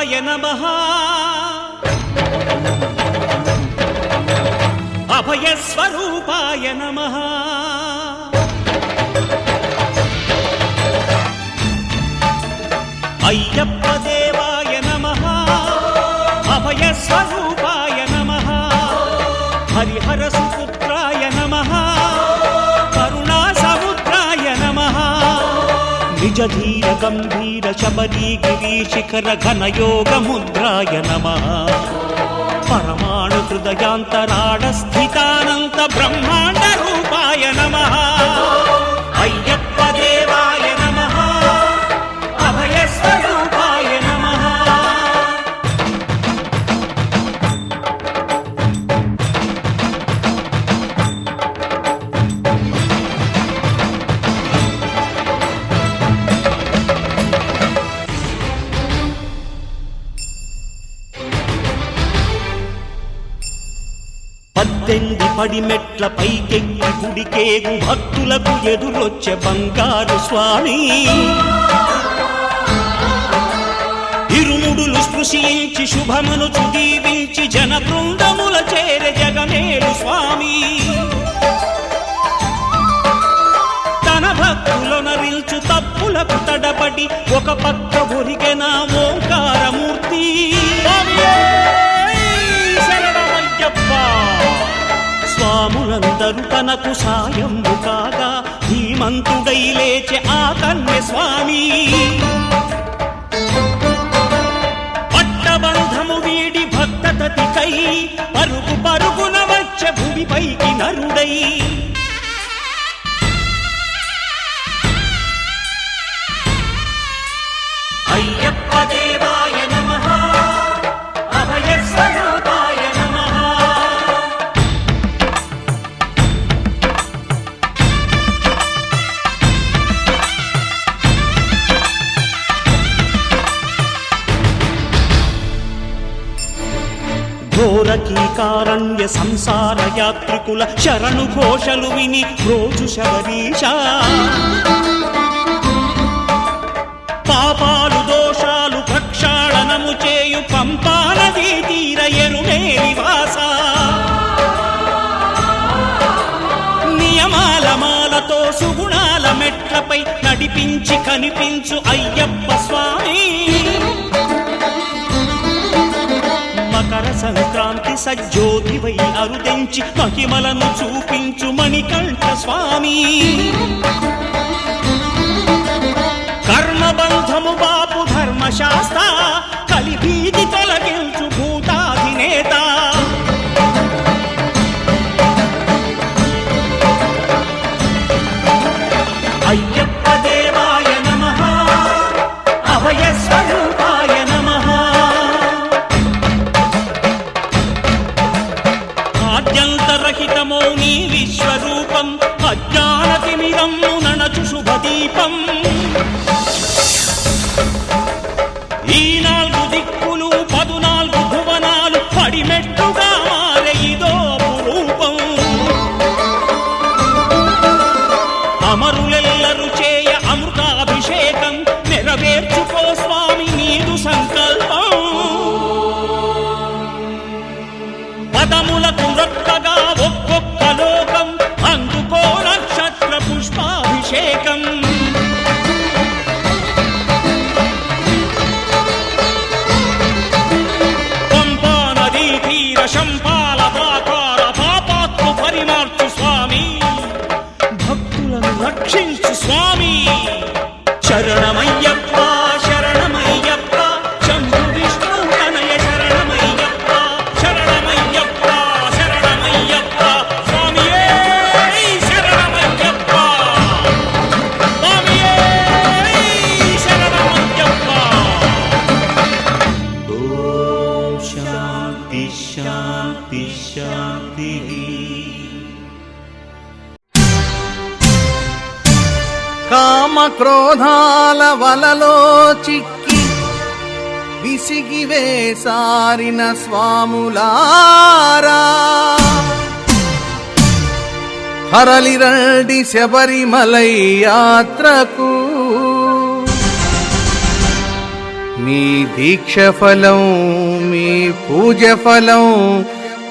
శివాయ నమః అభయస్వరూపాయ నమః అయ్యప్ప దేవాయ నమః అభయస్వరూపాయ నమః హరిహర సుపుత్రాయ నమః కరుణా సముద్రాయ నమః నిజ ధీర గంభీర శబరీ గిరి శిఖర ఘనయోగ ముద్రాయ నమః పరమాణు హృదయాంతరాడ స్థితానంత బ్రహ్మాండ రూపాయ నమః అయ్యప్ప దేవాయ నమః అభయస్వరూపాయ నమః పద్దెంది పడిమెట్ల పైకెక్కి గుడికేగు భక్తులకు ఎదురొచ్చే బంగారు స్వామి ఇరుముడులు స్పృశించి శుభమును దీవించి జన బృందముల చేర జగమేలు స్వామి తన భక్తులొనరిల్చు తప్పులకు తడబడి ఒక పక్క ఒరిగెన ఓంకారమూర్తి స్వాములందరూ తనకు సాయము కాగా ధీమంతుడై లేచె ఆ కన్య స్వామి పట్టబంధము వీడి భక్తతతికై పరుగు పరుగున వచ్చె భూమిపైకి నరుడై అయ్యప్ప దేవాయ నమః అభయస్వరూపాయ నమః ఘోరకీకారణ్య సంసార యాత్రికుల శరణు ఘోషలు విని రోజు శబరీష పాపాలు దోషాలు ప్రక్షాళనము చేయు పంపా నదీ తీర ఎరుమేలి వాస నియమాల మాలతో సుగుణాల మెట్లపై నడిపించి కనిపించు అయ్యప్ప స్వామి మకర సంక్రాంతి సజ్జోతివై అరుదెంచి మహిమలను చూపించు మణికంఠ స్వామి కర్మబంధము బాపు ధర్మశాస్త్ర కలిభీతి తొలగించు భూతాధినేత అయ్యప్ప దేవాయ నమః అభయస్వరూపాయ నమః ఆద్యంతరహితమో నీ విశ్వరూపం అజ్ఞానతిమిరము నణచు శుభదీపం ఈ నాలుగు దిక్కులు 14 భువనాలు పడిమెట్టుగా మారే ఇదో రూపం అమరులెల్లరు చేయ అమృతాభిషేకం నెరవేర్చుకో స్వామి నీదు సంకల్పం పదములకు రొక్కగా ఒక్కొక్క లోకం అందుకో నక్షత్ర పుష్పాభిషేకం పంపా నదీ తీర శంపాల ప్రాకార పాపాత్మ పరిమార్చు స్వామి భక్తులను రక్షించు స్వామి శరణమయ్యప్ప శరణమయ్యప్ప శంభు విష్ణు తనయ శరణమయ్యప్ప శరణమయ్యప్ప శరణమయ్యప్ప స్వామియే శరణమయ్యప్ప స్వామియే శరణమయ్యప్ప ఓం శాంతి శాంతి శాంతి కామ క్రోధాల వలలో చిక్కి విసిగి వేసారిన స్వాములారా హరలిరండి శబరిమలై యాత్రకు మీ దీక్ష ఫలం మీ పూజ ఫలం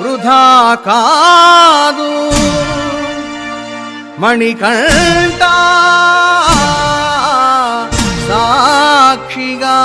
వృధా కాదు మణికంఠ సాక్షిగా.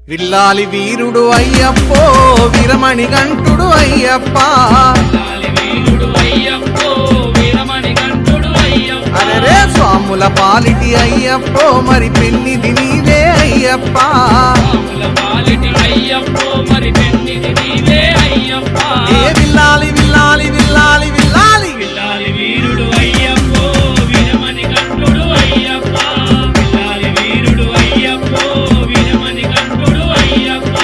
విల్లాలి వీరుడు అయ్యప్పో వీరమణి గంటుడు అయ్యప్ప అరే స్వాముల పాలిటి అయ్యప్పో మరి పెన్నిది నీవే అయ్యప్ప. ఏ విల్లాలి విల్లాలి విల్లాలి విల్లాలి వీరుడు అయ్యప్పో వీరమణి కంఠుడు అయ్యప్ప వీరుడు అయ్యప్పో వీరమణి కంఠుడు అయ్యప్ప.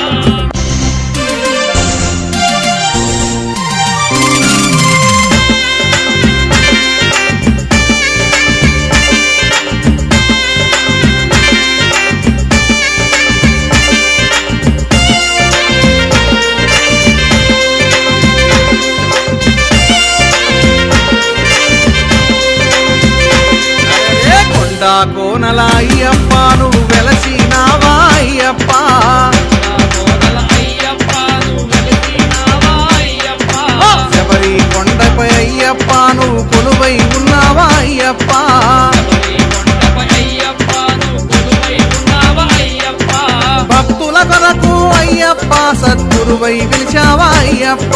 కోనల అయ్యప్ప నువ్వు వెలసినావా అయ్యప్ప శబరి కొండపై అయ్యప్ప నువ్వు కొలువై ఉన్నావా అయ్యప్ప. భక్తుల కొరకు అయ్యప్ప సద్గురువై పిలిచావా అయ్యప్ప.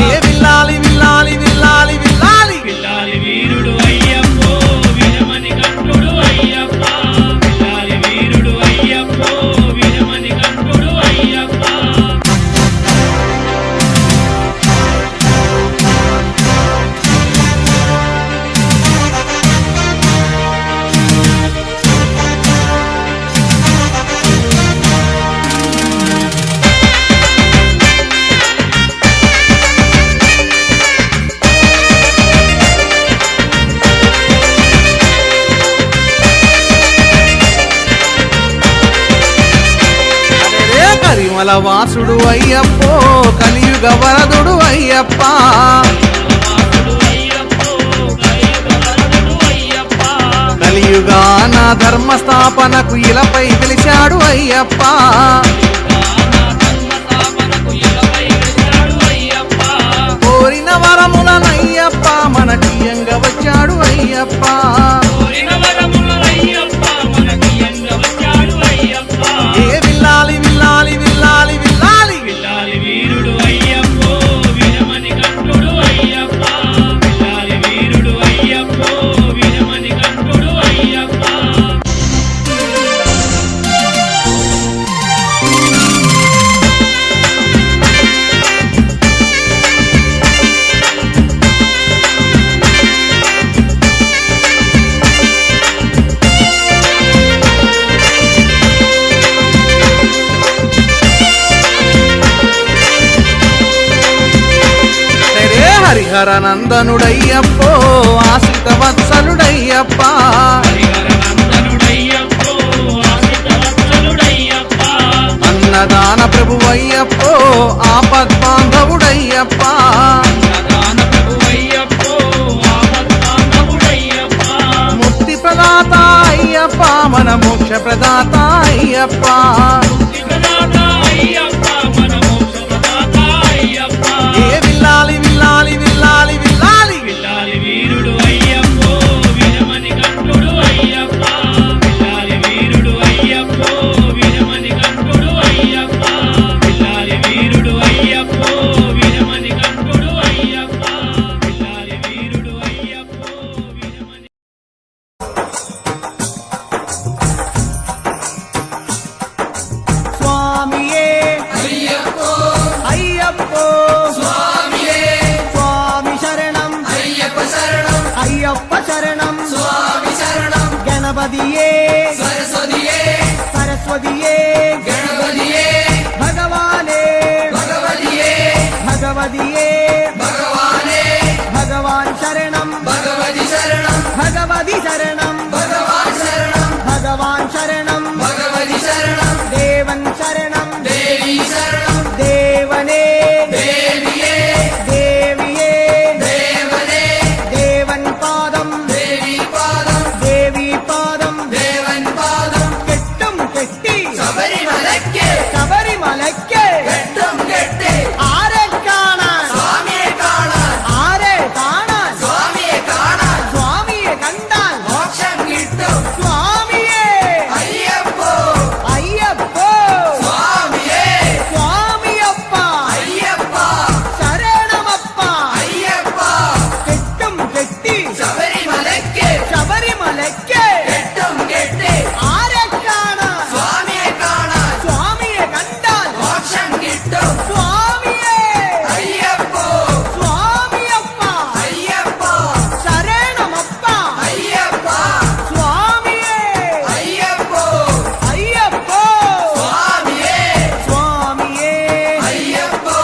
ఏ విల్లాలి విల్లాలి విల్లాలి విల్లాలి విల్లాలి వీరుడు అయ్యప్పో వీరమణి కంఠుడు అయ్యప్ప వీరుడు అయ్యప్పో వీరమణి కంఠుడు అయ్యప్ప. కరిమల వాసుడు అయ్యప్పో కలియుగ వరదుడు అయ్యప్ప కలియుగాన ధర్మస్థాపనకు ఇలపై పిలిచాడు అయ్యప్ప. కోరిన వరములనయ్యప్ప మనకీయంగ వచ్చాడు అయ్యప్ప. ఏ విల్లాలి విల్లాలి విల్లాలి విల్లాలి విల్లాలి వీరుడు అయ్యప్పో వీరమణి కంఠుడు అయ్యప్ప వీరుడు అయ్యప్పో వీరమణి కంఠుడు అయ్యప్ప. హరిహర నందనుడయ్యప్పో ఆశ్రిత వత్సలుడయ్యప్ప అన్నదాన ప్రభువయ్యప్పో ఆపద్బాంధవుడయ్యప్ప. ముక్తి ప్రదాత అయ్యప్ప మన మోక్ష ప్రదాత అయ్యప్ప. ఏ విల్లాలి విల్లాలి విల్లాలి విల్లాలి విల్లాలి వీరుడు అయ్యప్పో వీరమణి కంఠుడు అయ్యప్ప వీరుడు అయ్యప్పో వీరమణి కంఠుడు అయ్యప్ప విల్లాలి వీరుడు అయ్యప్పో వీరమణి కంఠుడు అయ్యప్ప విల్లాలి వీరుడు అయ్యప్పో వీరమణి. స్వామియే అయ్యప్పో అయ్యప్పో స్వామియే స్వామి శరణం అయ్యప్ప శరణం అయ్యప్ప శరణం స్వామి శరణం గణపతియే సరస్వతియే సరస్వతియే గణపతియే భగవానే భగవతియే భగవతియే స్వామియే అయ్యప్పో స్వామియప్ప అయ్యప్ప శరణమప్ప అయ్యప్ప స్వామియే అయ్యప్పో అయ్యప్పో స్వామియే స్వామియే అయ్యప్పో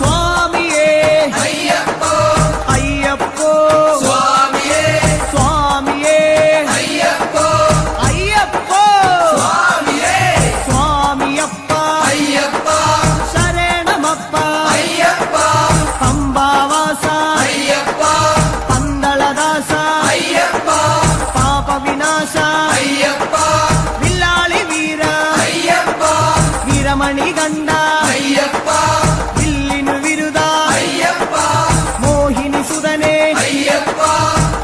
స్వామియే అయ్యప్పో అయ్యప్పో స్వామియే స్వామియే అయ్యప్పో అయ్యప్పో స్వామియే స్వామియప్ప అయ్యప్ప శరణమప్ప అయ్యప్ప పంబావాస అయ్యప్ప పందళదాస అయ్యప్ప పాప వినాశ అయ్యప్ప విల్లాళి వీర అయ్యప్ప వీరమణి గండ అయ్యప్ప విల్లిను విరుద అయ్యప్ప మోహిని సుదనే అయ్యప్ప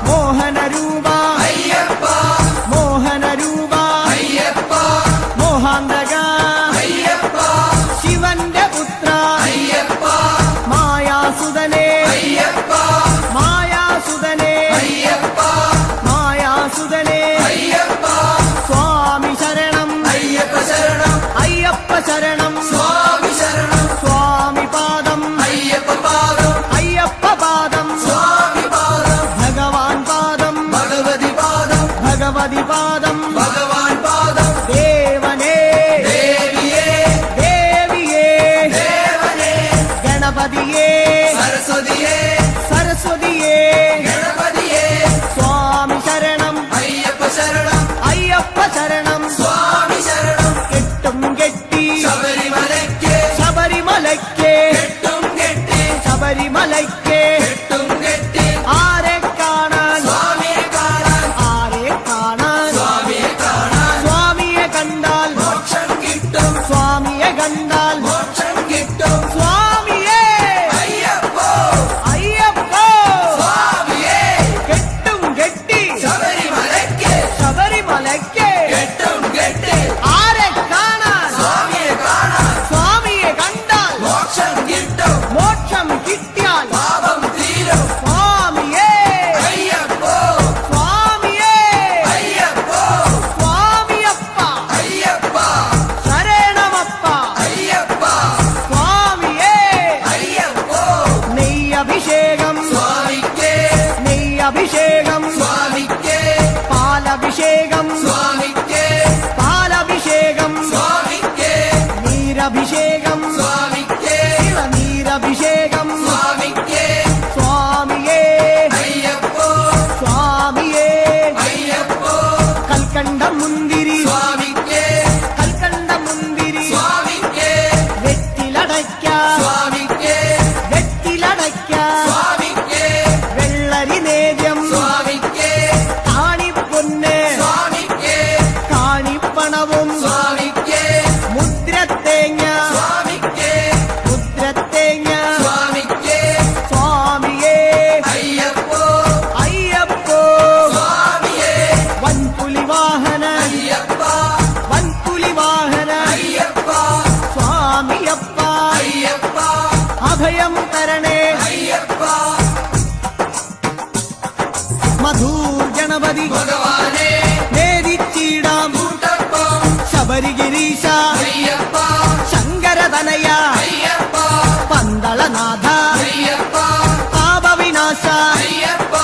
మోహన రూప అయ్యప్ప మోహన రూప అయ్యప్ప మోహాందగా అయ్యప్ప శിവന്റെ പുത്ര അയ്യപ്പ മായാസുതനേ അയ്യപ്പ മായാസുതനേ അയ്യപ്പ മായാസുതനേ അയ്യപ്പ സ്വാമി ശരണം അയ്യപ്പ ശരണം അയ്യപ്പ ശരണം സ്വാമി ശരണം സ്വാമി പാദം അയ്യപ്പ പാദം അയ്യപ്പ പാദം സ്വാമി പാദം ഭഗവാൻ പാദം ഭഗവതി പാദം ഭഗവതി പാദം ഭഗവാൻ പാദം ദേവനേ ദേവിയേ ദേവിയേ ദേവനേ ഗണപതിയേ സരസ്വതിയേ സരസ്വതിയേ ഗണപതിയേ സ്വാമി ശരണം അയ്യപ്പ ശരണം അയ്യപ്പ ശരണം സ്വാമി ശരണം കെട്ടും കെട്ടി ശബരിമലയ്ക്ക് ശബരിമലയ്ക്ക് കെട്ടും കെട്ടി ശബരിമലയ്ക്ക് കെട്ടും കെട്ടി ആരെ കാണാൻ സ്വാമിയെ കാണാൻ ആരെ കാണാൻ സ്വാമിയെ കാണാൻ സ്വാമിയെ കണ്ടാൽ മോക്ഷം കിട്ടും സ്വാമിയെ കണ്ടാൽ മോക്ഷം കിട്ടും സ്വാമിയേ അയ്യപ്പോ അയ്യപ്പോ സ്വാമിയേ കെട്ടും കെട്ടി ശബരിമലയ്ക്ക് ശബരിമലയ്ക്ക് കെട്ടും കെട്ടി ആരെ കാണാൻ സ്വാമിയെ കാണാൻ സ്വാമിയെ കണ്ടാൽ മോക്ഷം കിട്ടും മോക്ഷം കിട്ടിയാൽ പാപം തീരും സ്വാമിയേ അയ്യപ്പോ സ്വാമിയേ അയ്യപ്പോ സ്വാമിയപ്പ അയ്യപ്പ ശരണമപ്പ അയ്യപ്പ സ്വാമിയേ അയ്യപ്പോ നെയ്യഭിഷേകം സ്വാമിക്കേ നെയ്യഭിഷേകം സ്വാമിക്കേ പാലഭിഷേകം സ്വാമിക്കേ പാലഭിഷേകം സ്വാമിക്കേ നീരഭിഷേകം സ്വാമിക്കേ നീരഭിഷേകം സ്വാമിക്കേ സ്വാമിയേ അയ്യപ്പോ സ്വാമിയേ അയ്യപ്പോ കൽക്കണ്ട മുന്തിരി സ്വാമിക്കേ കൽക്കണ്ട മുന്തിരി സ്വാമിക്കേ വെറ്റിലടയ്ക്ക സ്വാമിക്കേ വെറ്റിലടയ്ക്ക സ്വാമിക്കേ വെള്ളരി നേദ്യം സ്വാമിക്കേ കാണിപ്പൊന്ന് സ്വാമിക്കേ കാണിപ്പണവും സ്വാമിക്കേ മുദ്രത്തേങ്ങ സ്വാമിക്കേ മുദ്രത്തേങ്ങ സ്വാമിക്കേ സ്വാമിയേ അയ്യപ്പോ അയ്യപ്പോ സ്വാമിയേ വൻപുലി വാഹന അയ്യപ്പ വൻപുലി വാഹന അയ്യപ്പ സ്വാമിയപ്പ അയ്യപ്പ അഭയം തരണേ അയ്യപ്പ മധൂർ ഗണപതി ഭഗവാനേ നേരിച്ചിടാം കൂട്ടപ്പം ശബരിഗിരീശ അയ്യപ്പ ശങ്കരതനയ അയ്യപ്പ പന്തളനാഥ അയ്യപ്പ പാപവിനാശ അയ്യപ്പ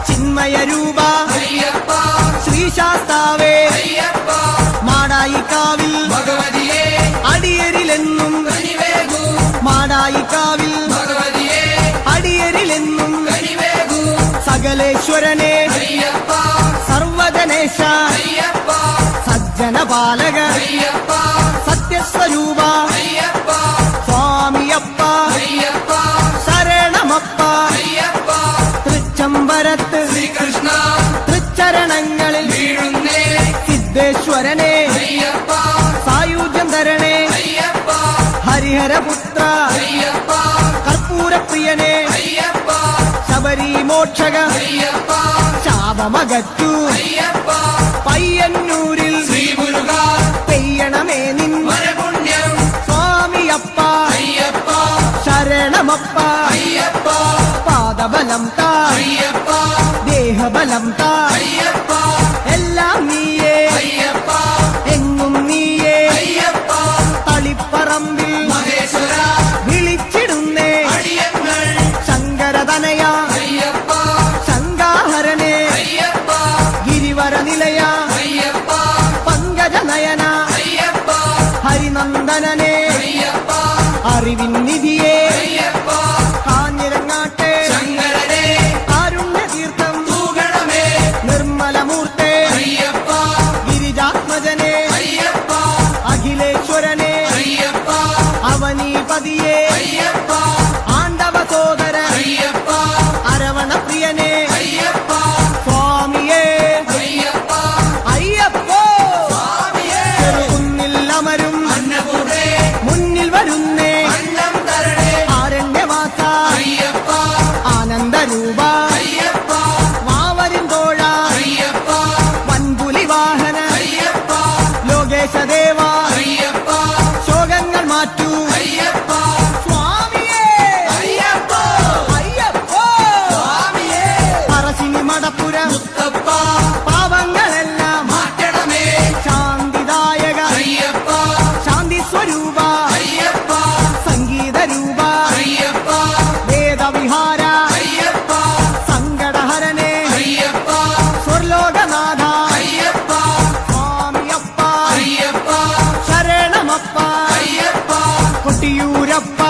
ചിന്മയ രൂപ അയ്യപ്പ ശ്രീശാസ്താവേ അയ്യപ്പ മാടായിക്കാവിൽ ഭഗവതിയേ അടിയരിലെന്നും കനിവേകൂ മാടായിക്കാവിൽ ഭഗവതിയേ അടിയരിലെന്നും കനിവേകൂ സകലേശ്വരനെ അയ്യപ്പ സർവജനേശ അയ്യപ്പ സജ്ജനപാലക അയ്യപ്പ സത്യസ്വരൂപ അയ്യപ്പ സ്വാമിയപ്പ അയ്യപ്പ ശരണമപ്പ അയ്യപ്പ തൃച്ചംബരത്ത് ശ്രീകൃഷ്ണ തൃച്ചരണങ്ങളിൽ വീഴുന്നേ സിദ്ധേശ്വരനെ അയ്യപ്പ സായുജ്യം തരണേ അയ്യപ്പ ഹരിഹരപുത്ര അയ്യപ്പ കർപ്പൂരപ്രിയനെ അയ്യപ്പ ശബരി മോക്ഷക അയ്യപ്പ ശാപമകറ്റു അയ്യപ്പ പയ്യന്നൂരിൽ ശ്രീമുരുക പെയ്യണമേ നിൻ പുണ്യം സ്വാമിയപ്പ അയ്യപ്പ ശരണമപ്പ അയ്യപ്പ പാദബലം താ അയ്യപ്പ ദേഹബലം താ അയ്യപ്പ എല്ലാം നീയേ അയ്യപ്പ എങ്ങും നീയേ അയ്യപ്പ തളിപ്പറമ്പിൽ മഹേശ്വര അറിവിന്നിധിയേ കാഞ്ഞിരങ്ങാട്ടെ കാരുണ്യ തീർത്ഥം നിർമ്മലമൂർത്തേ ഗിരിജാത്മജനെ അഖിലേശ്വരനെ അവനീപതിയെ ആണ്ടവ സോദര അരവണ പ്രിയനെ സ്വാമിയേ അയ്യപ്പോ ചെറുകുന്നിൽ അമരും മുന്നിൽ വരുന്നേ ആരണ്യവാസ ആനന്ദരൂപ വാവരും തോഴ വൻപുലി വാഹന ലോകേശദേവ ശോകങ്ങൾ മാറ്റൂ സ്വാമിയേ അയ്യപ്പോ പറശ്ശിനി മടപ്പുരം പാവങ്ങളെല്ലാം ശാന്തിദായക ശാന്തി സ്വരൂപ സംഗീത രൂപ വേദവിഹാര സങ്കടഹരനെ സ്വർലോകനാഥ സ്വാമിയപ്പ ശരണമപ്പ കൊട്ടിയൂരപ്പ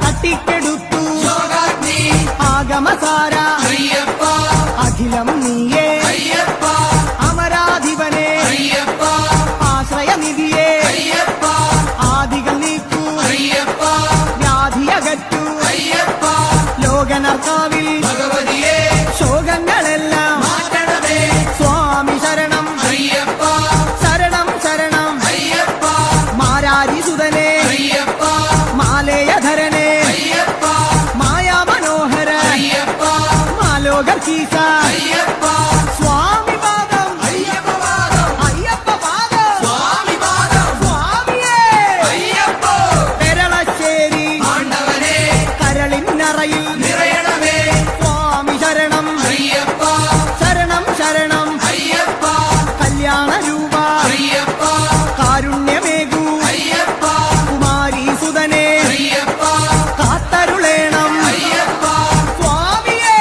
തട്ടിക്കെടുത്തു ആഗമസാര അഖിലം നീയേ അമരാധിപനെ ആശ്രയനിധിയേ ആദികൾ നീക്കൂ വ്യാധിയകറ്റൂ ലോകനർക്കാവിൽ ശോകങ്ങളെല്ലാം സ്വാമി ശരണം ശരണം ശരണം മാരാരിസുതനെ മാലേയധരനെ മായാമനോഹര മാലോകീസ സ്വാമി പാദം അയ്യപ്പ പാദം സ്വാമിയേ പെരളശ്ശേരി കരളിന്നറയിൽ സ്വാമി ശരണം ശരണം ശരണം കല്യാണ രൂപ കാരുണ്യമേകൂ കുമാരി സുതനെ കാത്തരുളേണം സ്വാമിയേ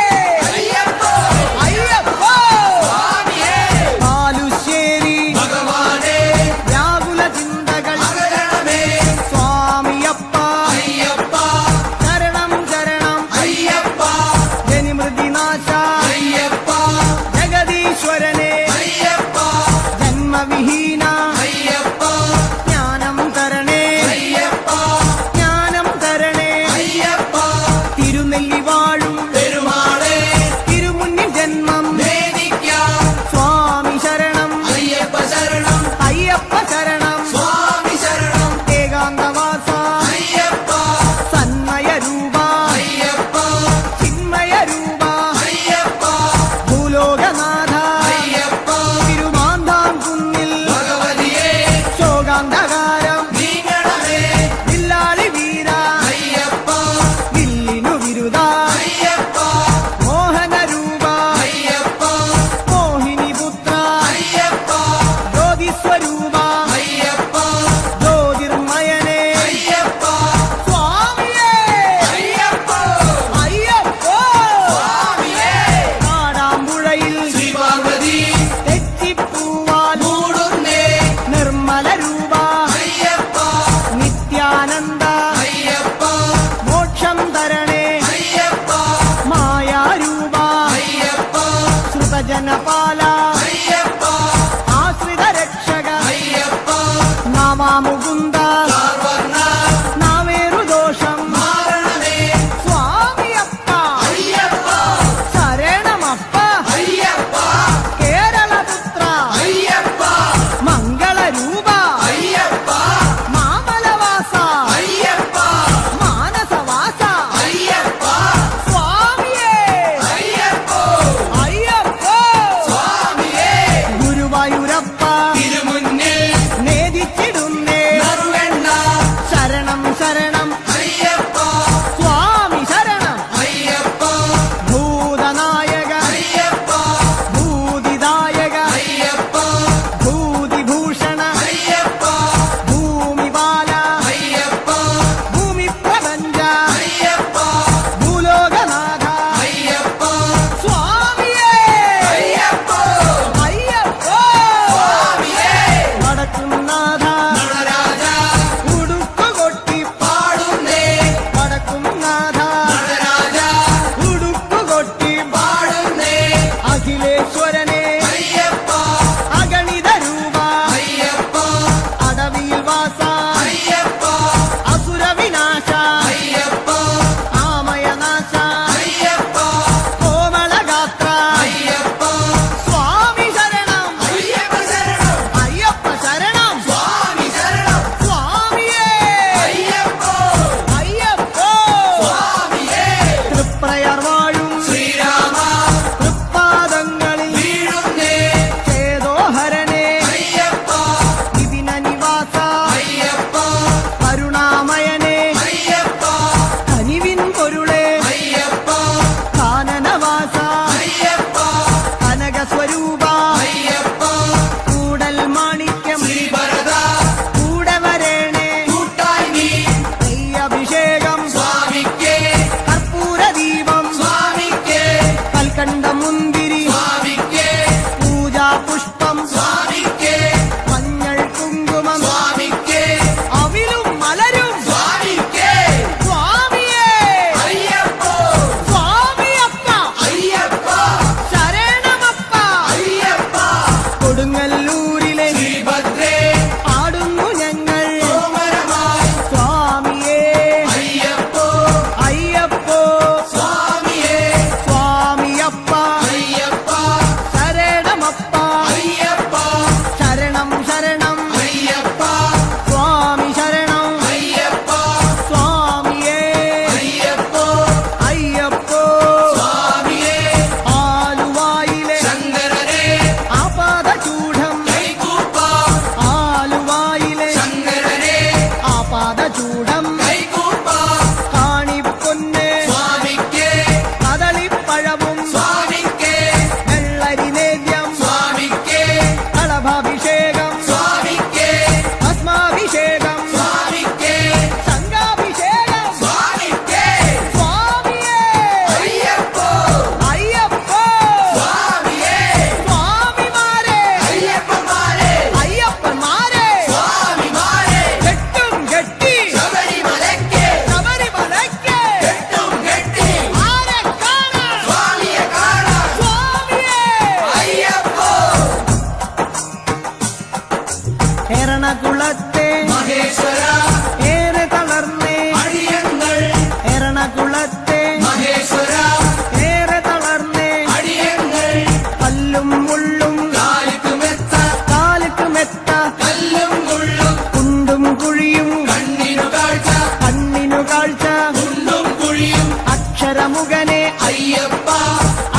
ഷൺമുഖനെ అయ్యప్ప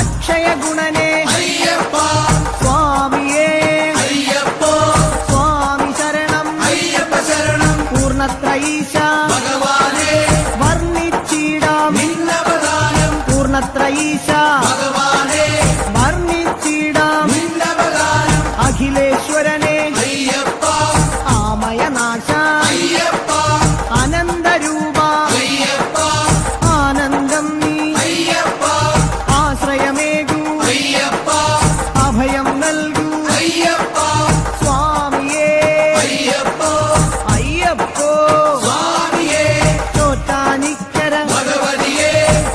അക്ഷയ ഗുണനെ అయ్యప్ప സ്വാമിയേ అయ్యప్ప സ്വാമി ശരണം అయ్యప్ప శరణం പൂർണ്ണത്രയീശ భగవానే വർണ്ണിച്ചിടാം నిన్న బలానం പൂർണ്ണത്രയീശ భగవానే വർണ്ണിച്ചിടാം నిన్న బలానం അഖിലേശ്വരനെ అయ్యప్ప ആമയനാശ అయ్యప్ప അനന്തരൂപ అయ్యప్ప ആനന്ദം നീ అయ్యప్ప ആശ്രയമേകൂ అయ్యప్ప അഭയം നൽകൂ అయ్యప్ప സ്വാമിയേ అయ్యప్ప അയ്യപ്പോ స్వామియే ചോറ്റാനിക്കര భగవదియే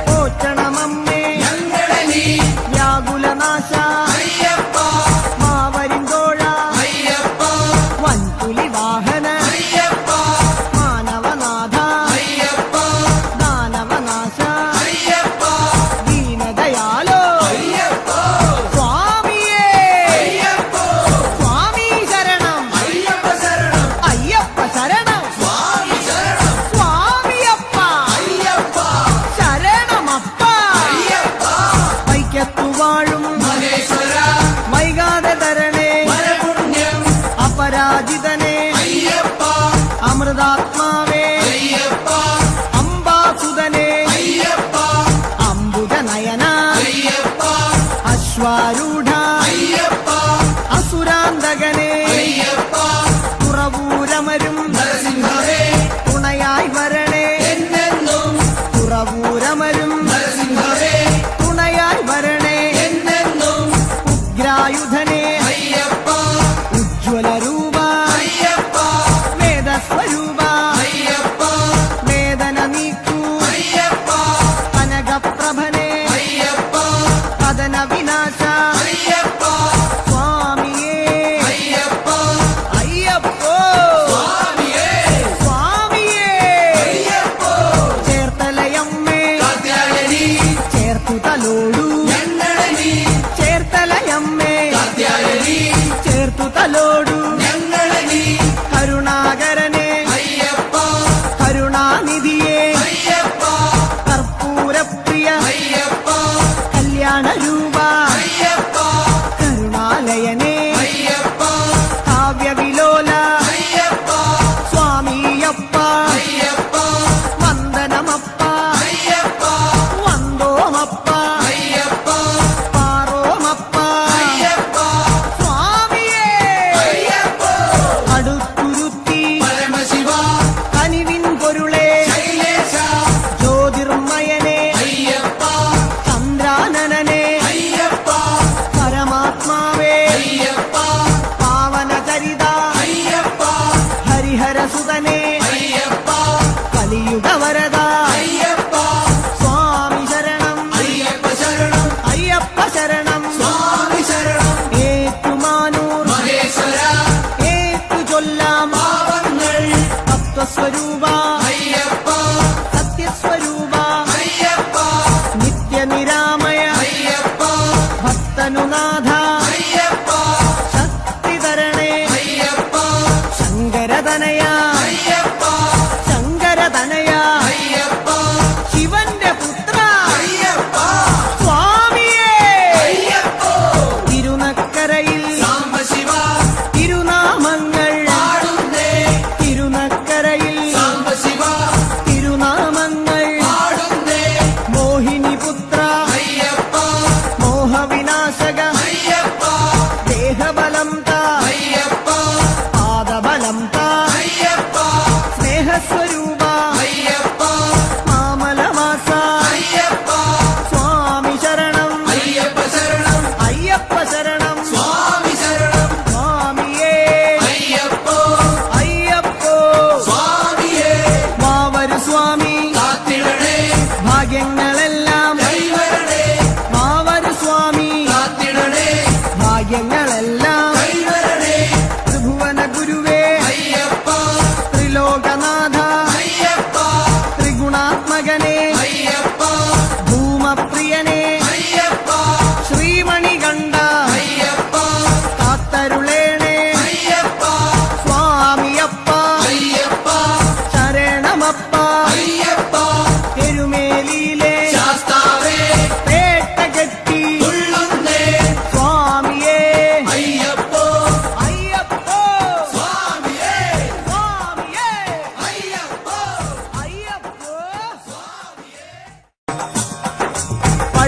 പോറ്റണമമ്മേ ഞങ്ങളനി വ്യാകുലനാശ అయ్యప్ప മാവരിന്തോഴ అయ్యప్ప വൻപുലി വാഹന అయ్యప్ప മാനവനാഥ అయ్యప్ప ദാനവനാശ అయ్యప్ప ദീനദയാലോ అయ్యప్ప സ്വാമിയേ అయ్యప్ప സ്വാമി ശരണം అయ్యప్ప శరణం അയ്യപ്പ ശരണം స్వామి శరణం സ്വാമിയപ്പ అయ్యప్ప ശരണമപ്പ అయ్యప్ప വൈക്കത്തു വാഴും మహేశ్వర വൈകാതെ തരണേ మన పుణ్యం അപരാജിതനെ అయ్యప్ప അമൃതാത്മാവേ అయ్యప్ప അംബാസുതനെ అయ్యప్ప അംബുജനയന అయ్యప్ప അശ്വാരൂഢ అయ్యప్ప അസുരാന്തകനെ అయ్యప్ప തുറവൂരമരും నరసింహవే തുണയായി വരണേ ఎన్నెన్నుం തുറവൂരമരും నరసింహవే തുണയായി വരണേ ఎన్నెన్నుం ഉഗ്രായുധനെ అయ్యప్ప ഉജ്ജ്വല രൂപ అయ్యప్ప വേദസ്വരൂപ అయ్యప్ప വേദന നീക്കൂ అయ్యప్ప കനകപ്രഭനെ అయ్యప్ప കഥന വിനാശ అయ్యప్ప സ്വാമിയേ అయ్యప్ప അയ്യപ്പോ స్వామియే സ്വാമിയേ అయ్యప్ప ചേർത്തലയമ്മേ కాత్యాయని ചേർത്തു തലോടു ഞങ്ങളനി ചേർത്തലയമ്മേ కాత్యాయని ചേർത്തു തലോടു ഞങ്ങളനി കരുണാകരനെ అయ్యప్ప കരുണാനിധിയെ అయ్యప్ప കർപ്പൂരപ്രിയ అయ్యప్ప കല്യാണ രൂപ అయ్యప్ప കരുണാലയനെ అయ్యప్ప കാവ്യവിലോല అయ్యప్ప സ്വാമിയപ്പ అయ్యప్ప വന്ദനമപ്പ అయ్యప్ప വന്ദോമപ്പ అయ్యప్ప പാറോമപ്പ అయ్యప్ప സ്വാമിയേ అయ్యప్ప അടുത്തുരുത്തി పరమశివ കനിവിൻ പൊരുളെ శైలేశ ജ്യോതിർമയനെ అయ్యప్ప ചന്ദ്രാനനനെ అయ్యప్ప പരമാത്മാവേ అయ్యప్ప പാവനചരിത అయ్యప్ప ഹരിഹരസുതനെ అయ్యప్ప കലിയുഗവരദ అయ్యప్ప സ്വാമി ശരണം అయ్యప్ప శరణం അയ്യപ്പ ശരണം స్వామి శరణం ഏറ്റുമാനൂർ మహేశ్వర ഏറ്റു ചൊല്ലാം పావങ്ങൾ തത്വസ്വരൂപ అయ్యప్ప സത്യസ്വരൂപ అయ్యప్ప നിത്യനിരാമയ అయ్యప్ప ഭക്തനുനാഥ అయ్యప్ప ശക്തിധരണേ అయ్యప్ప ശങ്കരതനയ అయ్యప్ప ശങ്കരതനയ అయ్యప్ప ശിവന്റെ പുത്ര అయ్యప్ప സ്വാമിയേ అయ్యప్ప തിരുനക്കരയിൽ సాంబశివ തിരുനാമങ്ങൾ పాడుందే തിരുനക്കരയിൽ సాంబశివ തിരുനാമങ്ങൾ పాడుందే മോഹിനിപുത്ര అయ్యప్ప മോഹവിനാശക అయ్యప్ప ദേഹബലം താ అయ్యప్ప പാദബലം താ అయ్యప్ప സ്നേഹസ്വരൂപ అయ్యప్ప മാമലമാസ అయ్యప్ప സ്വാമി ശരണം అయ్యప్ప శరణం അയ്യപ്പ ശരണം స్వామి శరణం സ്വാമിയേ అయ్యప్ప അയ്യപ്പോ స్వామియే മാവരു സ്വാമി కాత్తిడనే ഭാഗ്യങ്ങളെല്ലാം కైవరణే മാവരു സ്വാമി కాత్తిడనే ഭാഗ്യങ്ങളെല്ലാം కైవరణే ത്രിഭുവന ഗുരുവേ అయ్యప్ప ത്രിലോകനാഥ అయ్యప్ప ത്രിഗുണാത്മകനെ అయ్యప్ప ധൂമപ്രിയനെ అయ్యప్ప ശ്രീമണികണ്ഠ అయ్యప్ప കാത്തരുളേണേ అయ్యప్ప സ്വാമിയപ്പ అయ్యప్ప ശരണമപ്പ అయ్యప్ప എരുമേലിയിലെ శాస్తా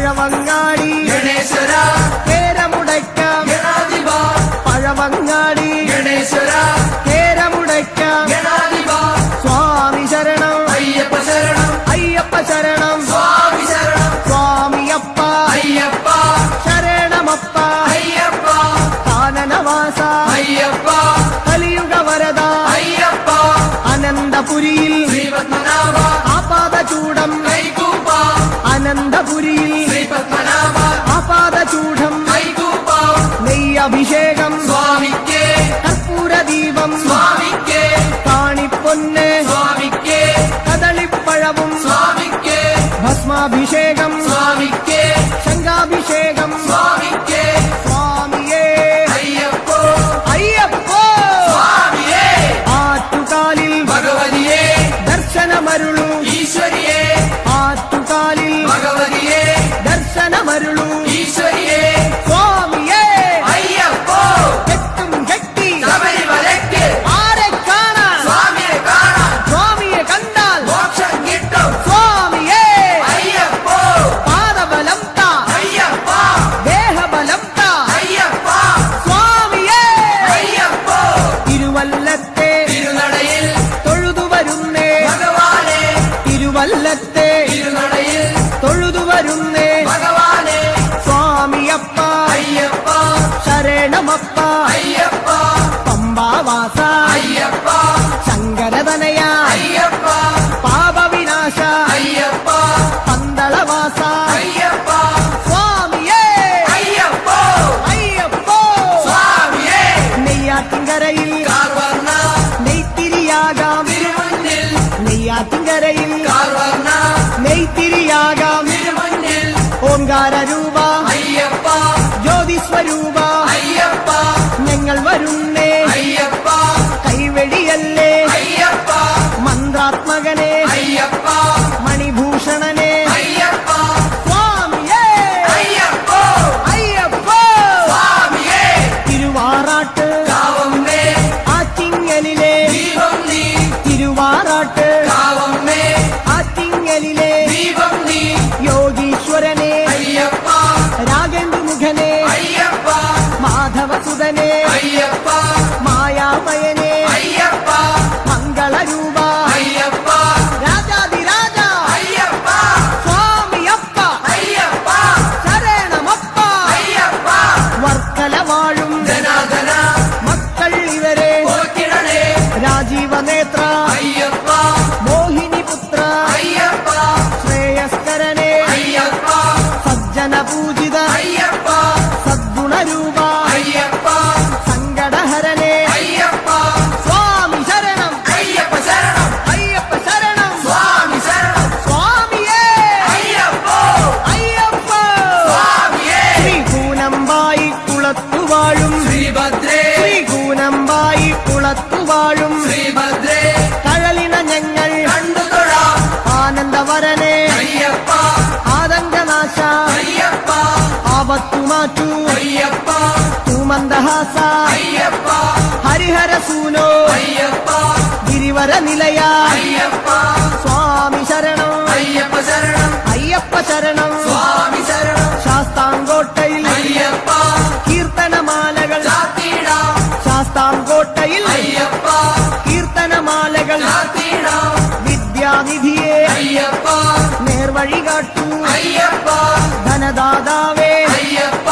പഴവങ്ങാടി ഗണേശ്വര കേരമുടയ്ക്കാം ഗണാധിപ പഴവങ്ങാടി ഗണേശ്വര കേരമുടയ്ക്കാം ഗണാധിപ സ്വാമി ശരണം അയ്യപ്പ ശരണം അയ്യപ്പ ശരണം സ്വാമി ശരണം സ്വാമിയപ്പ അയ്യപ്പ ശരണമപ്പ അയ്യപ്പ കാനനവാസ അയ്യപ്പ കലിയുഗ വരദ അയ്യപ്പ അനന്തപുരിയിൽ ശ്രീപത്മനാഭ ആപാദചൂടം കൈകൂപ്പ അനന്തപുരിയിൽ ശ്രീപത്മനാഭ ആപാദചൂഢം കൈകൂപ്പ നെയ്യഭിഷേകം സ്വാമിക്ക് കർപ്പൂരദീപം സ്വാമിക്ക് കാണിപ്പൊന്ന് സ്വാമിക്ക് കദളിപ്പഴവും സ്വാമിക്ക് ഭസ്മാഭിഷേകം സ്വാമിക്ക് ശംഖാഭിഷേകം സ്വാമിക്ക് സ്വാമിയേ അയ്യപ്പോ അയ്യപ്പോ സ്വാമിയേ ആറ്റുകാലിൽ ഭഗവതിയേ ദർശനമരുളു ഈശ്വരിയേ ആറ്റുകാലിൽ ഭഗവതിയേ ദർശനമരുളു ഈശ്വരിയേ സ്വാമിയേ അയ്യപ്പോ കെട്ടും കെട്ടി ശബരിമലയ്ക്ക് ആരെ കാണാൻ സ്വാമിയെ കാണാൻ സ്വാമിയെ കണ്ടാൽ മോക്ഷം കിട്ടും സ്വാമിയേ അയ്യപ്പോ പാദബലം താ അയ്യപ്പ ദേഹബലം താ അയ്യപ്പ സ്വാമിയേ അയ്യപ്പോ തിരുവല്ലത്തെ തിരുനടയിൽ തൊഴുതു വരുന്നേ ഭഗവാനെ തിരുവല്ലത്തെ തിരുനടയിൽ തൊഴുതു വരുന്നേ ഭഗവാനെ സ്വാമിയപ്പ അയ്യപ്പ ശരണമപ്പ അയ്യപ്പ പമ്പാവാസ അയ്യപ്പ ശങ്കരതനയ അയ്യപ്പ പാപവിനാശ അയ്യപ്പ പന്തളവാസ അയ്യപ്പ സ്വാമിയേ അയ്യപ്പോ അയ്യപ്പോ സ്വാമിയേ നെയ്യാറ്റിൻകരയിൽ കാർവർണ്ണ നെയ്ത്തിരിയാകാം തിരുമുന്നിൽ നെയ്യാറ്റിൻകരയിൽ കാർവർണ്ണ നെയ്ത്തിരിയാകാം തിരുമുന്നിൽ ഓംകാര രൂപ അയ്യപ്പ ജ്യോതിസ്വരൂപ അയ്യപ്പ ഞങ്ങൾ വരുന്നേ അയ്യപ്പ കൈവെടിയല്ലേ അയ്യപ്പ മന്ത്രാത്മകനെ അയ്യപ്പ മണിഭൂഷണനെ അയ്യപ്പ സ്വാമിയേ അയ്യപ്പോ അയ്യപ്പോ സ്വാമിയേ തിരുവാറാട്ട് കാവമ്മേ ആറ്റിങ്ങലിലെ ദീപം നീ തിരുവാറാട്ട് കാവമ്മേ ആറ്റിങ്ങലിലെ ദീപം നീ യോഗീശ്വരനെ അയ്യപ്പ രാഗേന്ദ്രമുഖനെ അയ്യപ്പ മാധവസുതനെ അയ്യപ്പ മായാമയനെ അയ്യപ്പ മംഗളരൂപ അയ്യപ്പ രാജാതിരാജ അയ്യപ്പ സ്വാമിയപ്പ അയ്യപ്പ ശരണമപ്പ അയ്യപ്പ വർക്കല വാഴും ധനാധന മക്കൾ ഇവരെ പോറ്റിടണേ രാജീവനേത്ര അയ്യപ്പ മോഹിനിപുത്ര അയ്യപ്പ ശ്രേയസ്കരനെ അയ്യപ്പ സജ്ജന പൂജിത അയ്യപ്പ സദ്ഗുണരൂപ അയ്യപ്പ സങ്കടഹരനെ അയ്യപ്പ സ്വാമി ശരണം അയ്യപ്പ ശരണം അയ്യപ്പ ശരണം സ്വാമി ശരണം സ്വാമിയേ അയ്യപ്പോ അയ്യപ്പ സ്വാമിയേ ശ്രീകൂനമ്പായി കുളത്തുവാഴും ശ്രീഭദ്രേ ശ്രീകൂനമ്പായി കുളത്തുവാഴും ശ്രീഭദ്രേ കഴലിന ഞങ്ങൾ കണ്ടു തൊഴാം ആനന്ദവരനെ അയ്യപ്പ ആതങ്കനാശ അയ്യപ്പ ആപത്തുമാറ്റു അയ്യപ്പ തൂമന്ദഹാസ അയ്യപ്പ ഹരിഹരസൂനോ അയ്യപ്പ ഗിരിവര നിലയ അയ്യപ്പ സ്വാമി ശരണം അയ്യപ്പ ശരണം അയ്യപ്പ ശരണം സ്വാമി ശരണം ശാസ്താംകോട്ടയിൽ അയ്യപ്പ കീർത്തനമാലകൾ ചാത്തിടാം ശാസ്താംകോട്ടയിൽ അയ്യപ്പ കീർത്തനമാലകൾ ചാത്തിടാം വിദ്യാനിധിയെ അയ്യപ്പ നേർവഴി കാട്ടൂ അയ്യപ്പ ധനദാതാവേ അയ്യപ്പ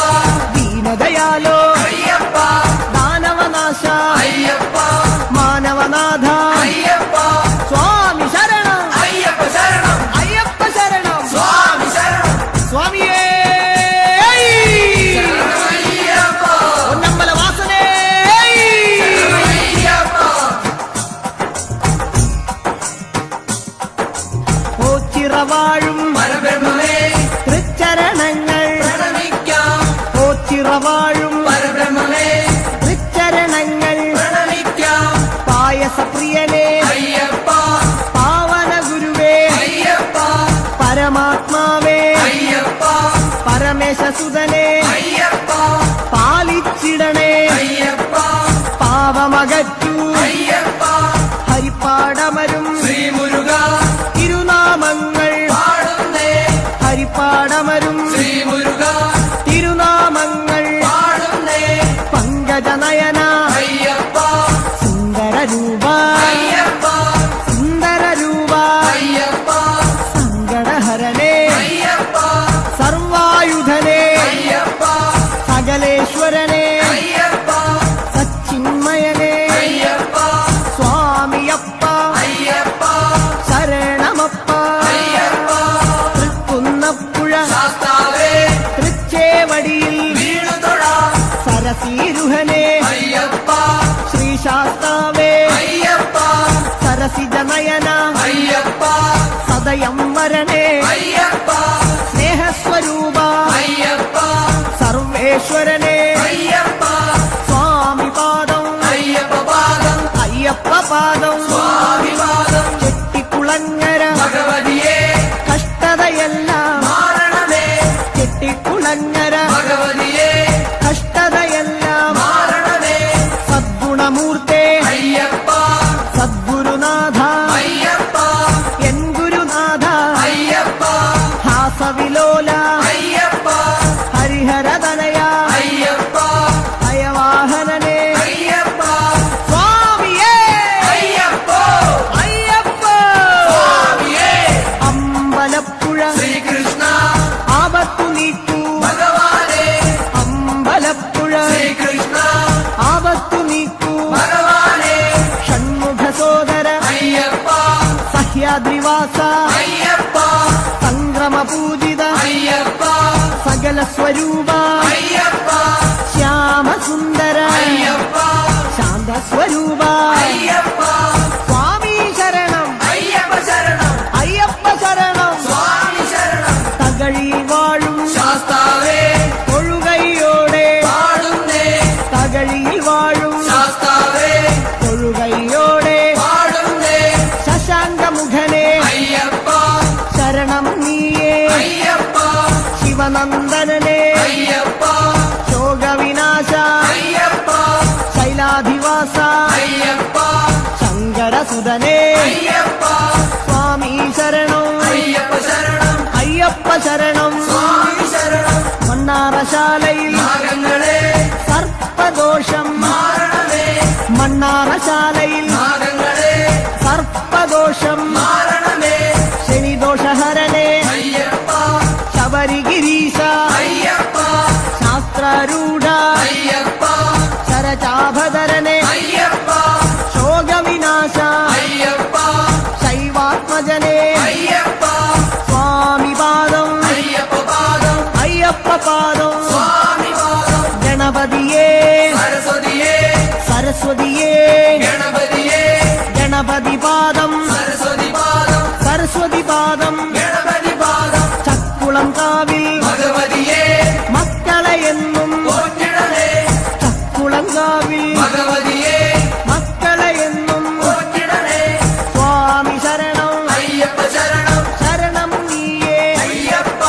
ദീനദയാലോ അയ്യപ്പ ദാനവനാശ അയ്യപ്പ മാനവനാഥ അയ്യപ്പ സ്വാമി ശരണം അയ്യപ്പ ശരണം അയ്യപ്പ ശരണം സ്വാമി ശരണം സ്വാമിയേ അയ്യപ്പ പൊന്നമ്പല വാസനേ അയ്യപ്പ ഓച്ചിറവാഴും പരബ്രഹ്മമേ തൃച്ചരണങ്ങൾ പ്രണമിക്കാം ഓച്ചിറവാഴും പരബ്രഹ്മമേ തൃച്ചരണങ്ങൾ പ്രണമിക്കാം പായസപ്രിയനെ അയ്യപ്പ പാവന ഗുരുവേ അയ്യപ്പ പരമാത്മാവേ അയ്യപ്പ പരമേശസുതനെ അയ്യപ്പ പാലിച്ചിടണേ അയ്യപ്പ പാവമകറ്റൂ അയ്യപ്പ ഹരിപ്പാടമരും ശ്രീ മുരുക തിരുനാമങ്ങൾ പാടുന്നേ ഹരിപ്പാടമരും ശ്രീ അയ്യപ്പ തൃക്കുന്നപ്പുഴ ശാസ്താവേ തൃച്ചേവടിയിൽ വീണു തൊഴാം സരസീരുഹനെ അയ്യപ്പ ശ്രീശാസ്താവേ അയ്യപ്പ സരസിജനയന അയ്യപ്പ സദയം വരണേ അയ്യപ്പ സ്നേഹസ്വരൂപ അയ്യപ്പ സർവേശ്വരനെ അയ്യപ്പ സ്വാമി പാദം അയ്യപ്പ പാദം അയ്യപ്പ പാദം സ്വാമി പാദം ചെട്ടിക്കുളങ്ങര ഭഗവതിയെ കഷ്ടതയെല്ലാം മാറണമേ ചെട്ടിക്കുളങ്ങര ഭഗവതിയെ കഷ്ടതയെല്ലാം മാറണമേ സദ്ഗുണമൂർത്തേ അയ്യപ്പ സദ്ഗുരുനാഥ അയ്യപ്പ എൻ ഗുരുനാഥ അയ്യപ്പ ഹാസവിലോല അയ്യപ്പ ഹരിഹരതനയ അയ്യപ്പ ഭയവാഹനനെ അയ്യപ്പ സ്വാമിയേ അയ്യപ്പ അയ്യപ്പ സ്വാമിയേ അമ്പലപ്പുഴ ശ്രീകൃഷ്ണ ആപത്തു നീക്കൂ ഭഗവാനേ അമ്പലപ്പുഴ ശ്രീകൃഷ്ണ ആപത്തു നീക്കൂ ഭഗവാനേ ഷൺമുഖ സോദര അയ്യപ്പ സഹ്യാദ്രിവാസ അയ്യപ്പ സംക്രമപൂജിത അയ്യപ്പ സകല സ്വരൂപ അയ്യപ്പ ശ്യാമസുന്ദര അയ്യപ്പ ശാന്തസ്വരൂപ അയ്യപ്പ സ്വാമി ശരണം അയ്യപ്പ ശരണം അയ്യപ്പ ശരണം സ്വാമി ശരണം തകഴി വാഴും ശാസ്താവേ തൊഴുകൈയോടെ പാടുന്നേ തകഴിയിൽ വാഴും ശാസ്താവേ തൊഴുകൈയോടെ പാടുന്നേ ശശാങ്കമുഖനെ അയ്യപ്പ ശരണം നീയേ അയ്യപ്പ ശിവനന്ദനനെ അയ്യപ്പ ശോകവിനാശ അയ്യപ്പ ശൈലാധിവാസ അയ്യപ്പ ശങ്കരസുതനെ അയ്യപ്പ സ്വാമി ശരണം അയ്യപ്പ ശരണം അയ്യപ്പ ശരണം സ്വാമി ശരണം മണ്ണാറശാലയിൽ നാഗങ്ങളെ സർപ്പദോഷം മാറണമേ മണ്ണാറശാലയിൽ നാഗങ്ങളെ സർപ്പദോഷം മാറണമേ ശനിദോഷഹരനെ അയ്യപ്പ ശബരിഗിരീശ അയ്യപ്പ ശാസ്ത്രരൂഢ അയ്യപ്പ ശരചാഭധരനെ അയ്യപ്പ ശോകവിനാശ അയ്യപ്പ ശൈവാത്മജനെ അയ്യപ്പ സ്വാമി പാദം അയ്യപ്പ പാദം അയ്യപ്പ പാദം സ്വാമി പാദം ഗണപതിയേ സരസ്വതിയേ സരസ്വതിയേ ഗണപതിയേ ഗണപതി പാദം സരസ്വതി പാദം സരസ്വതി പാദം ഗണപതി പാദം ചക്കുളം കാവിൽ ഭഗവതിയെ മക്കളെ എന്നും പോറ്റിടണേ ചക്കുളം കാവിൽ ഭഗവതിയെ മക്കളെ എന്നും പോറ്റിടണേ സ്വാമി ശരണം അയ്യപ്പ ശരണം ശരണം നീയേ അയ്യപ്പ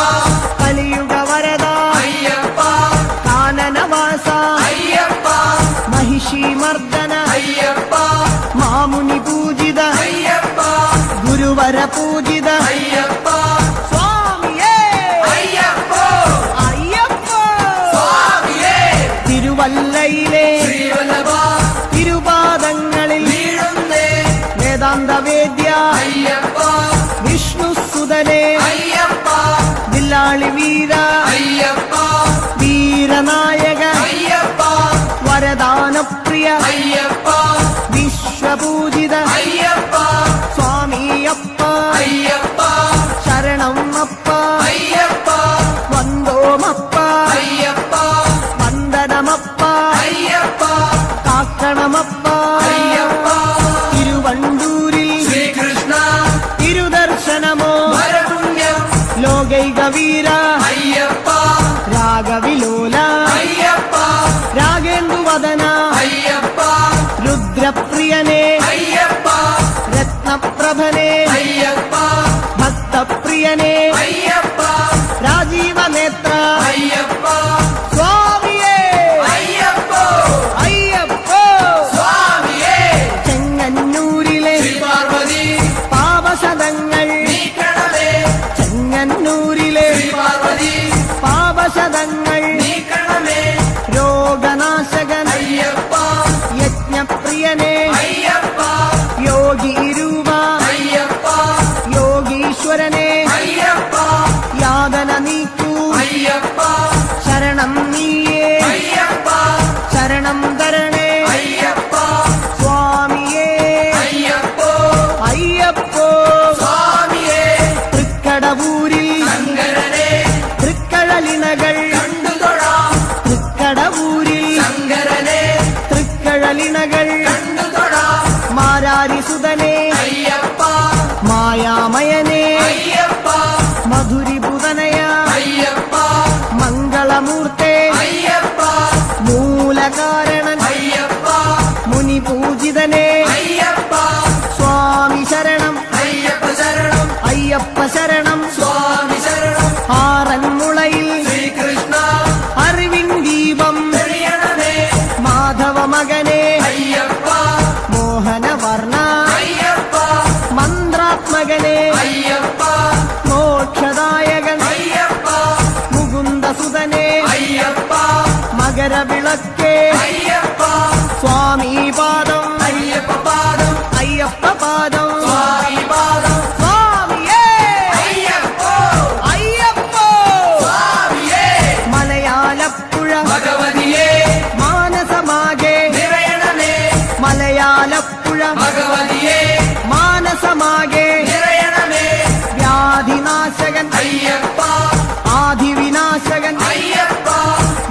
കലിയുഗ വരദ അയ്യപ്പ കാനനവാസ അയ്യപ്പ മഹിഷി മർദ്ദന അയ്യപ്പ മാമുനി പൂജിത അയ്യപ്പ ഗുരുവര പൂജിത അയ്യപ്പ സ്വാമിയേ അയ്യപ്പ അയ്യപ്പ സ്വാമിയേ തിരുവല്ലയിലെ ശ്രീവല്ലഭ തിരുപാദങ്ങളിൽ വീഴുന്നേ വേദാന്ത വേദ്യ അയ്യപ്പ വിഷ്ണുസുതനെ അയ്യപ്പ വില്ലാളി വീര അയ്യപ്പ വീരനായക അയ്യപ്പ വരദാനപ്രിയ അയ്യപ്പ വിശ്വപൂജിത അയ്യപ്പ സ്വാമിയപ്പ അയ്യപ്പ ശരണം അപ്പ അയ്യപ്പ വന്ദോമപ്പ അയ്യപ്പ വന്ദനമപ്പ അയ്യപ്പ കാക്കണമപ്പ അയ്യപ്പ തിരുവണ്ടൂരിൽ ശ്രീകൃഷ്ണ തിരുദർശനമോ വരപുണ്യം ലോകൈക വീര അയ്യപ്പ രാഗവിലോല അയ്യപ്പ രാഗേന്ദുവദന അയ്യപ്പ രുദ്രപ്രിയനെ അയ്യപ്പ രത്നപ്രഭനെ അയ്യപ്പ ഭക്തപ്രിയനെ അയ്യപ്പ രാജീവനേത്ര അയ്യപ്പ സ്വാമിയേ അയ്യപ്പ അയ്യപ്പ സ്വാമിയേ ചെങ്ങന്നൂരിലെ ശ്രീപാർവതി പാപശതങ്ങൾ നീക്കണമേ ചെങ്ങന്നൂരിലെ ശ്രീപാർവതി പാപശതങ്ങൾ നീക്കണമേ രോഗനാശകൻ അയ്യപ്പ യജ്ഞപ്രിയനെ അയ്യപ്പ യോഗി രൂപ അയ്യപ്പ യോഗീശ്വരനെ അയ്യപ്പ ശരണം സ്വാമി ശരണം ആറന്മുളയിൽ ശ്രീകൃഷ്ണ അറിവിൻ ദീപം തെളിയണമേ മാധവ മകനെ അയ്യപ്പ മോഹനവർണ്ണ അയ്യപ്പ മന്ത്രാത്മകനെ അയ്യപ്പ മോക്ഷദായകൻ അയ്യപ്പ മുകുന്ദസുതനെ അയ്യപ്പ മകരവിളക്കേ അയ്യപ്പ സ്വാമി പാദം അയ്യപ്പ പാദം അയ്യപ്പ പാദം സ്വാമി പാദം സ്വാമിയേ അയ്യപ്പോ അയ്യപ്പോ സ്വാമിയേ മലയാലപ്പുഴ ഭഗവതിയേ മാനസമാകെ നിറയണമേ മലയാലപ്പുഴ ഭഗവതിയേ മാനസമാകെ നിറയണമേ വ്യാധിനാശകൻ അയ്യപ്പ ആദിവിനാശകൻ അയ്യപ്പ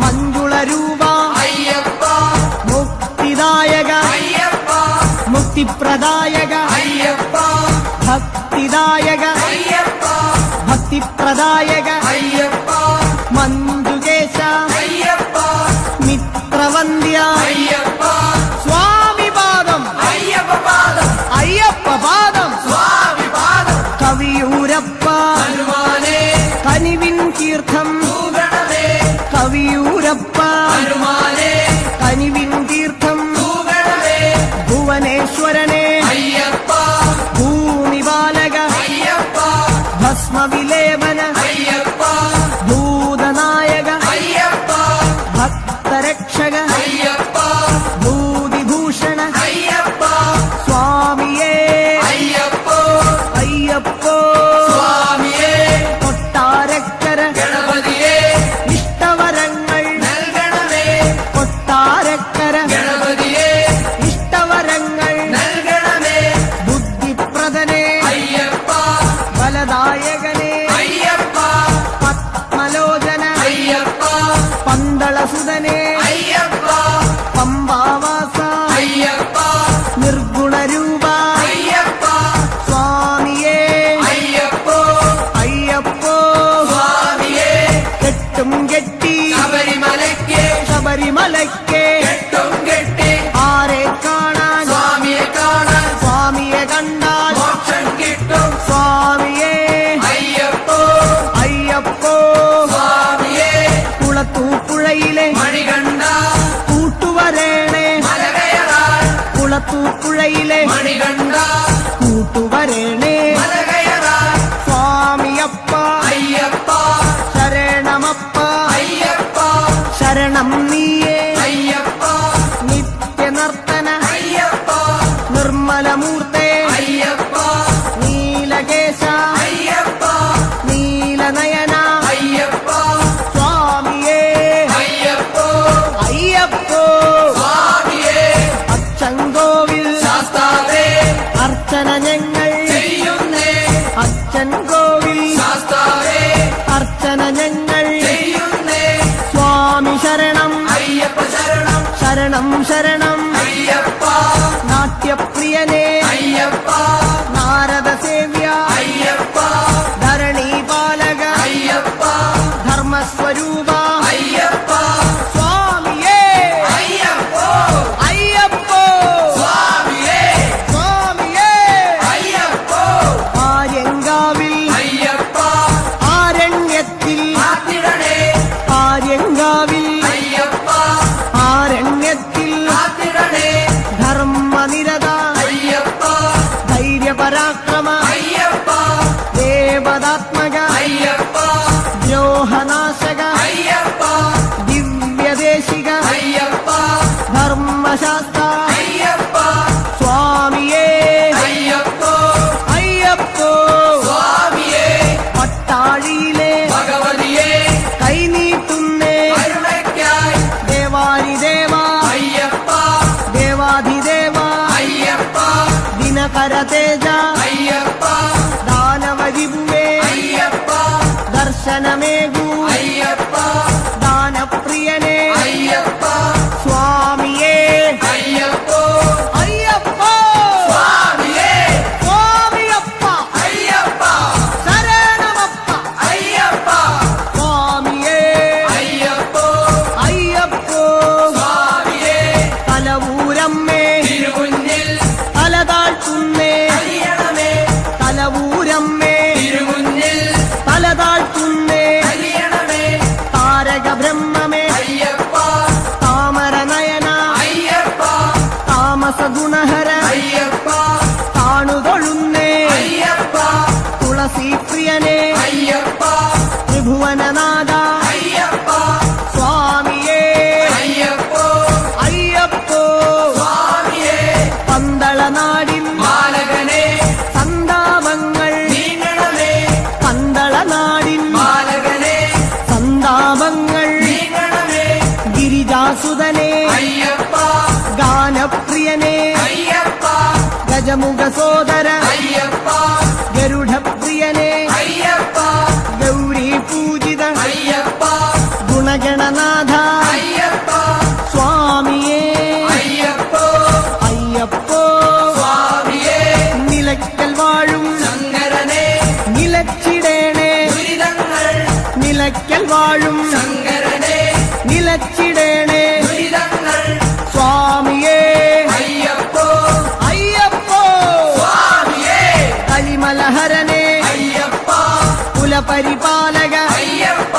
മഞ്ജുളരൂപ അയ്യപ്പ മുക്തിദായക അയ്യപ്പ മുക്തിപ്രദായക അയ്യപ്പ ഭക്തിദായക അയ്യപ്പ ഭക്തിപ്രദായക അയ്യപ്പ മഞ്ജുകേശ അയ്യപ്പ മിത്രവന്ദ്യ അയ്യപ്പ സ്വാമി പാദം അയ്യപ്പ പാദം അയ്യപ്പ പാദം സ്വാമി പാദം കവിയൂരപ്പ ഹനുമാനേ കനിവിൻ തീർത്ഥം തൂകണമേ കവിയൂരപ്പ ഹനുമാനേ കനിവിൻ തീർത്ഥം തൂകണമേ ഭുവനേശ്വരനെ അയ്യപ്പ ഭൂമിപാലക അയ്യപ്പ ഭസ്മവിലേപന അയ്യപ്പ ഭൂതനായക അയ്യപ്പ ഭക്തരക്ഷക അയ്യപ്പ ഭൂതിഭൂഷണ അയ്യപ്പ സ്വാമിയേ അയ്യപ്പോ അയ്യപ്പോ സ്വാമിയേ കൊട്ടാരക്കര ഗണപതിയേ ഇഷ്ടവരങ്ങൾ നൽകണമേ കൊട്ടാരക്കര ഗണപതിയേ ഇഷ്ടവരങ്ങൾ നൽകണമേ ബുദ്ധിപ്രദനെ അയ്യപ്പ ബലദായകനെ അയ്യപ്പ പത്മലോചന അയ്യപ്പ പന്തളസുതനെ അയ്യപ്പ പമ്പാവാസ അയ്യപ്പ നിർഗുണരൂപ അയ്യപ്പ സ്വാമിയേ അയ്യപ്പോ അയ്യപ്പോ സ്വാമിയേ കെട്ടും കെട്ടി ശബരിമലയ്ക്ക് ശബരിമലയ്ക്ക് കെട്ടും കെട്ടി ആരെ കാണാൻ സ്വാമിയെ കാണാൻ സ്വാമിയെ കണ്ടാൽ മോക്ഷം കിട്ടും സ്വാമിയേ അയ്യപ്പോ അയ്യപ്പോ സ്വാമിയേ കുളത്തൂപ്പുഴയിലെ മണികണ്ഠ കൂട്ടുവരേണേ മലകയറാൻ കുളത്തൂപ്പുഴയിലെ മണികണ്ഠ കൂട്ടുവരേണേ മലകയറാൻ സ്വാമിയപ്പ അയ്യപ്പ ശരണമപ്പ അയ്യപ്പ ശരണം നീയേ അയ്യപ്പ നിത്യനർത്തന അയ്യപ്പ നിർമ്മലമൂർത്തേ അയ്യപ്പ നീലകേശ അയ്യപ്പ നീലനയന അയ്യപ്പ സ്വാമിയേ അയ്യപ്പോ അയ്യപ്പോ സ്വാമിയേ അച്ചൻകോവിൽ ശാസ്താവേ അർച്ചന ഞങ്ങൾ ചെയ്യുന്നേ അച്ഛൻ കോവിൽ ശാസ്താവേ അർച്ചന ഞങ്ങൾ ചെയ്യുന്നേ സ്വാമി ശരണം അയ്യപ്പ ശരണം ശരണം ശരണം അയ്യപ്പ നാട്യപ്രിയനേ അയ്യപ്പ നാരദ സേവ്യ അയ്യപ്പ ധരണീപാലക അയ്യപ്പ ധർമ്മസ്വരൂപ അയ്യപ്പ സ്വാമിയേ അയ്യപ്പോ അയ്യപ്പോ സ്വാമിയേ സ്വാമിയേ അയ്യപ്പോ ആര്യങ്കാവിൽ അയ്യപ്പ ആരണ്യത്തിൽ കാത്തിടണേ ആര്യങ്കാവിൽ അയ്യപ്പ ആരണ്യത്തിൽ കാത്തിടണേ ധർമ്മനിരത അയ്യപ്പ ധൈര്യപരാക്രമ അയ്യപ്പ ദേവതാത്മക അയ്യപ്പ ദ്രോഹനാശക അയ്യപ്പ ദിവ്യദേശിക അയ്യപ്പ ധർമ്മശാസ്ത്ര അയ്യപ്പ സ്വാമിയേ അയ്യപ്പോ അയ്യപ്പോ സ്വാമിയേ പട്ടാഴിയിലെ ഭഗവതിയേ കൈനീട്ടുന്നേ കരുണയ്ക്കായി ദേവാരിദേവ അയ്യപ്പ ദേവാധിദേവ അയ്യപ്പ ദിനകരതേജ അയ്യപ്പ ദാനവരിഭുവേ അയ്യപ്പ ദർശനമേകൂ അയ്യപ്പ ദാനപ്രിയനേ അയ്യപ്പ സ്വാമിയേ അയ്യപ്പോ അയ്യപ്പോ സ്വാമിയേ സ്വാമിയപ്പ അയ്യപ്പ ശരണമപ്പ അയ്യപ്പ സ്വാമിയേ അയ്യപ്പോ അയ്യപ്പോ സ്വാമിയേ തലവൂരമ്മേ തിരുമുന്നിൽ തലതാഴ്ത്തുന്നേ അറിയണമേ തലവൂരമ്മേ തിരുമുന്നിൽ തുളസി പ്രിയനെ అయ్యప్ప ത്രിഭുവനനാഥ అయ్యప్ప സ്വാമിയേ అయ్యప్ప അയ്യപ്പോ స్వామియే പന്തളനാടിൻ മാലകനെ സന്താപങ്ങൾ നീങ്ങണമേ പന്തളനാടിൻ മാലകനെ സന്താപങ്ങൾ നീങ്ങണമേ ഗിരിജാസുതനെ అయ్యప్ప ഗാനപ്രിയനെ అయ్యప్ప ഗജമുഖ സോദര అయ్యప్ప ഗരുഡപ്രിയനെ అయ్యప్ప ഗൗരി പൂജിത అయ్యప్ప ഗുണഗണനാഥ అయ్యప్ప സ്വാമിയേ అయ్యప్ప അയ്യപ്പോ സ്വാമിയേ നിലയ്ക്കൽ വാഴും ശങ്കരനെ നിലച്ചിടേണേ ദുരിതങ്ങൾ നിലയ്ക്കൽ വാഴും ശങ്കരനെ നിലച്ചിടേണേ ദുരിതങ്ങൾ സ്വാമിയേ അയ്യപ്പോ അയ്യപ്പോ സ്വാമിയേ കലിമലഹരനെ അയ്യപ്പ കുലപരിപാലക അയ്യപ്പ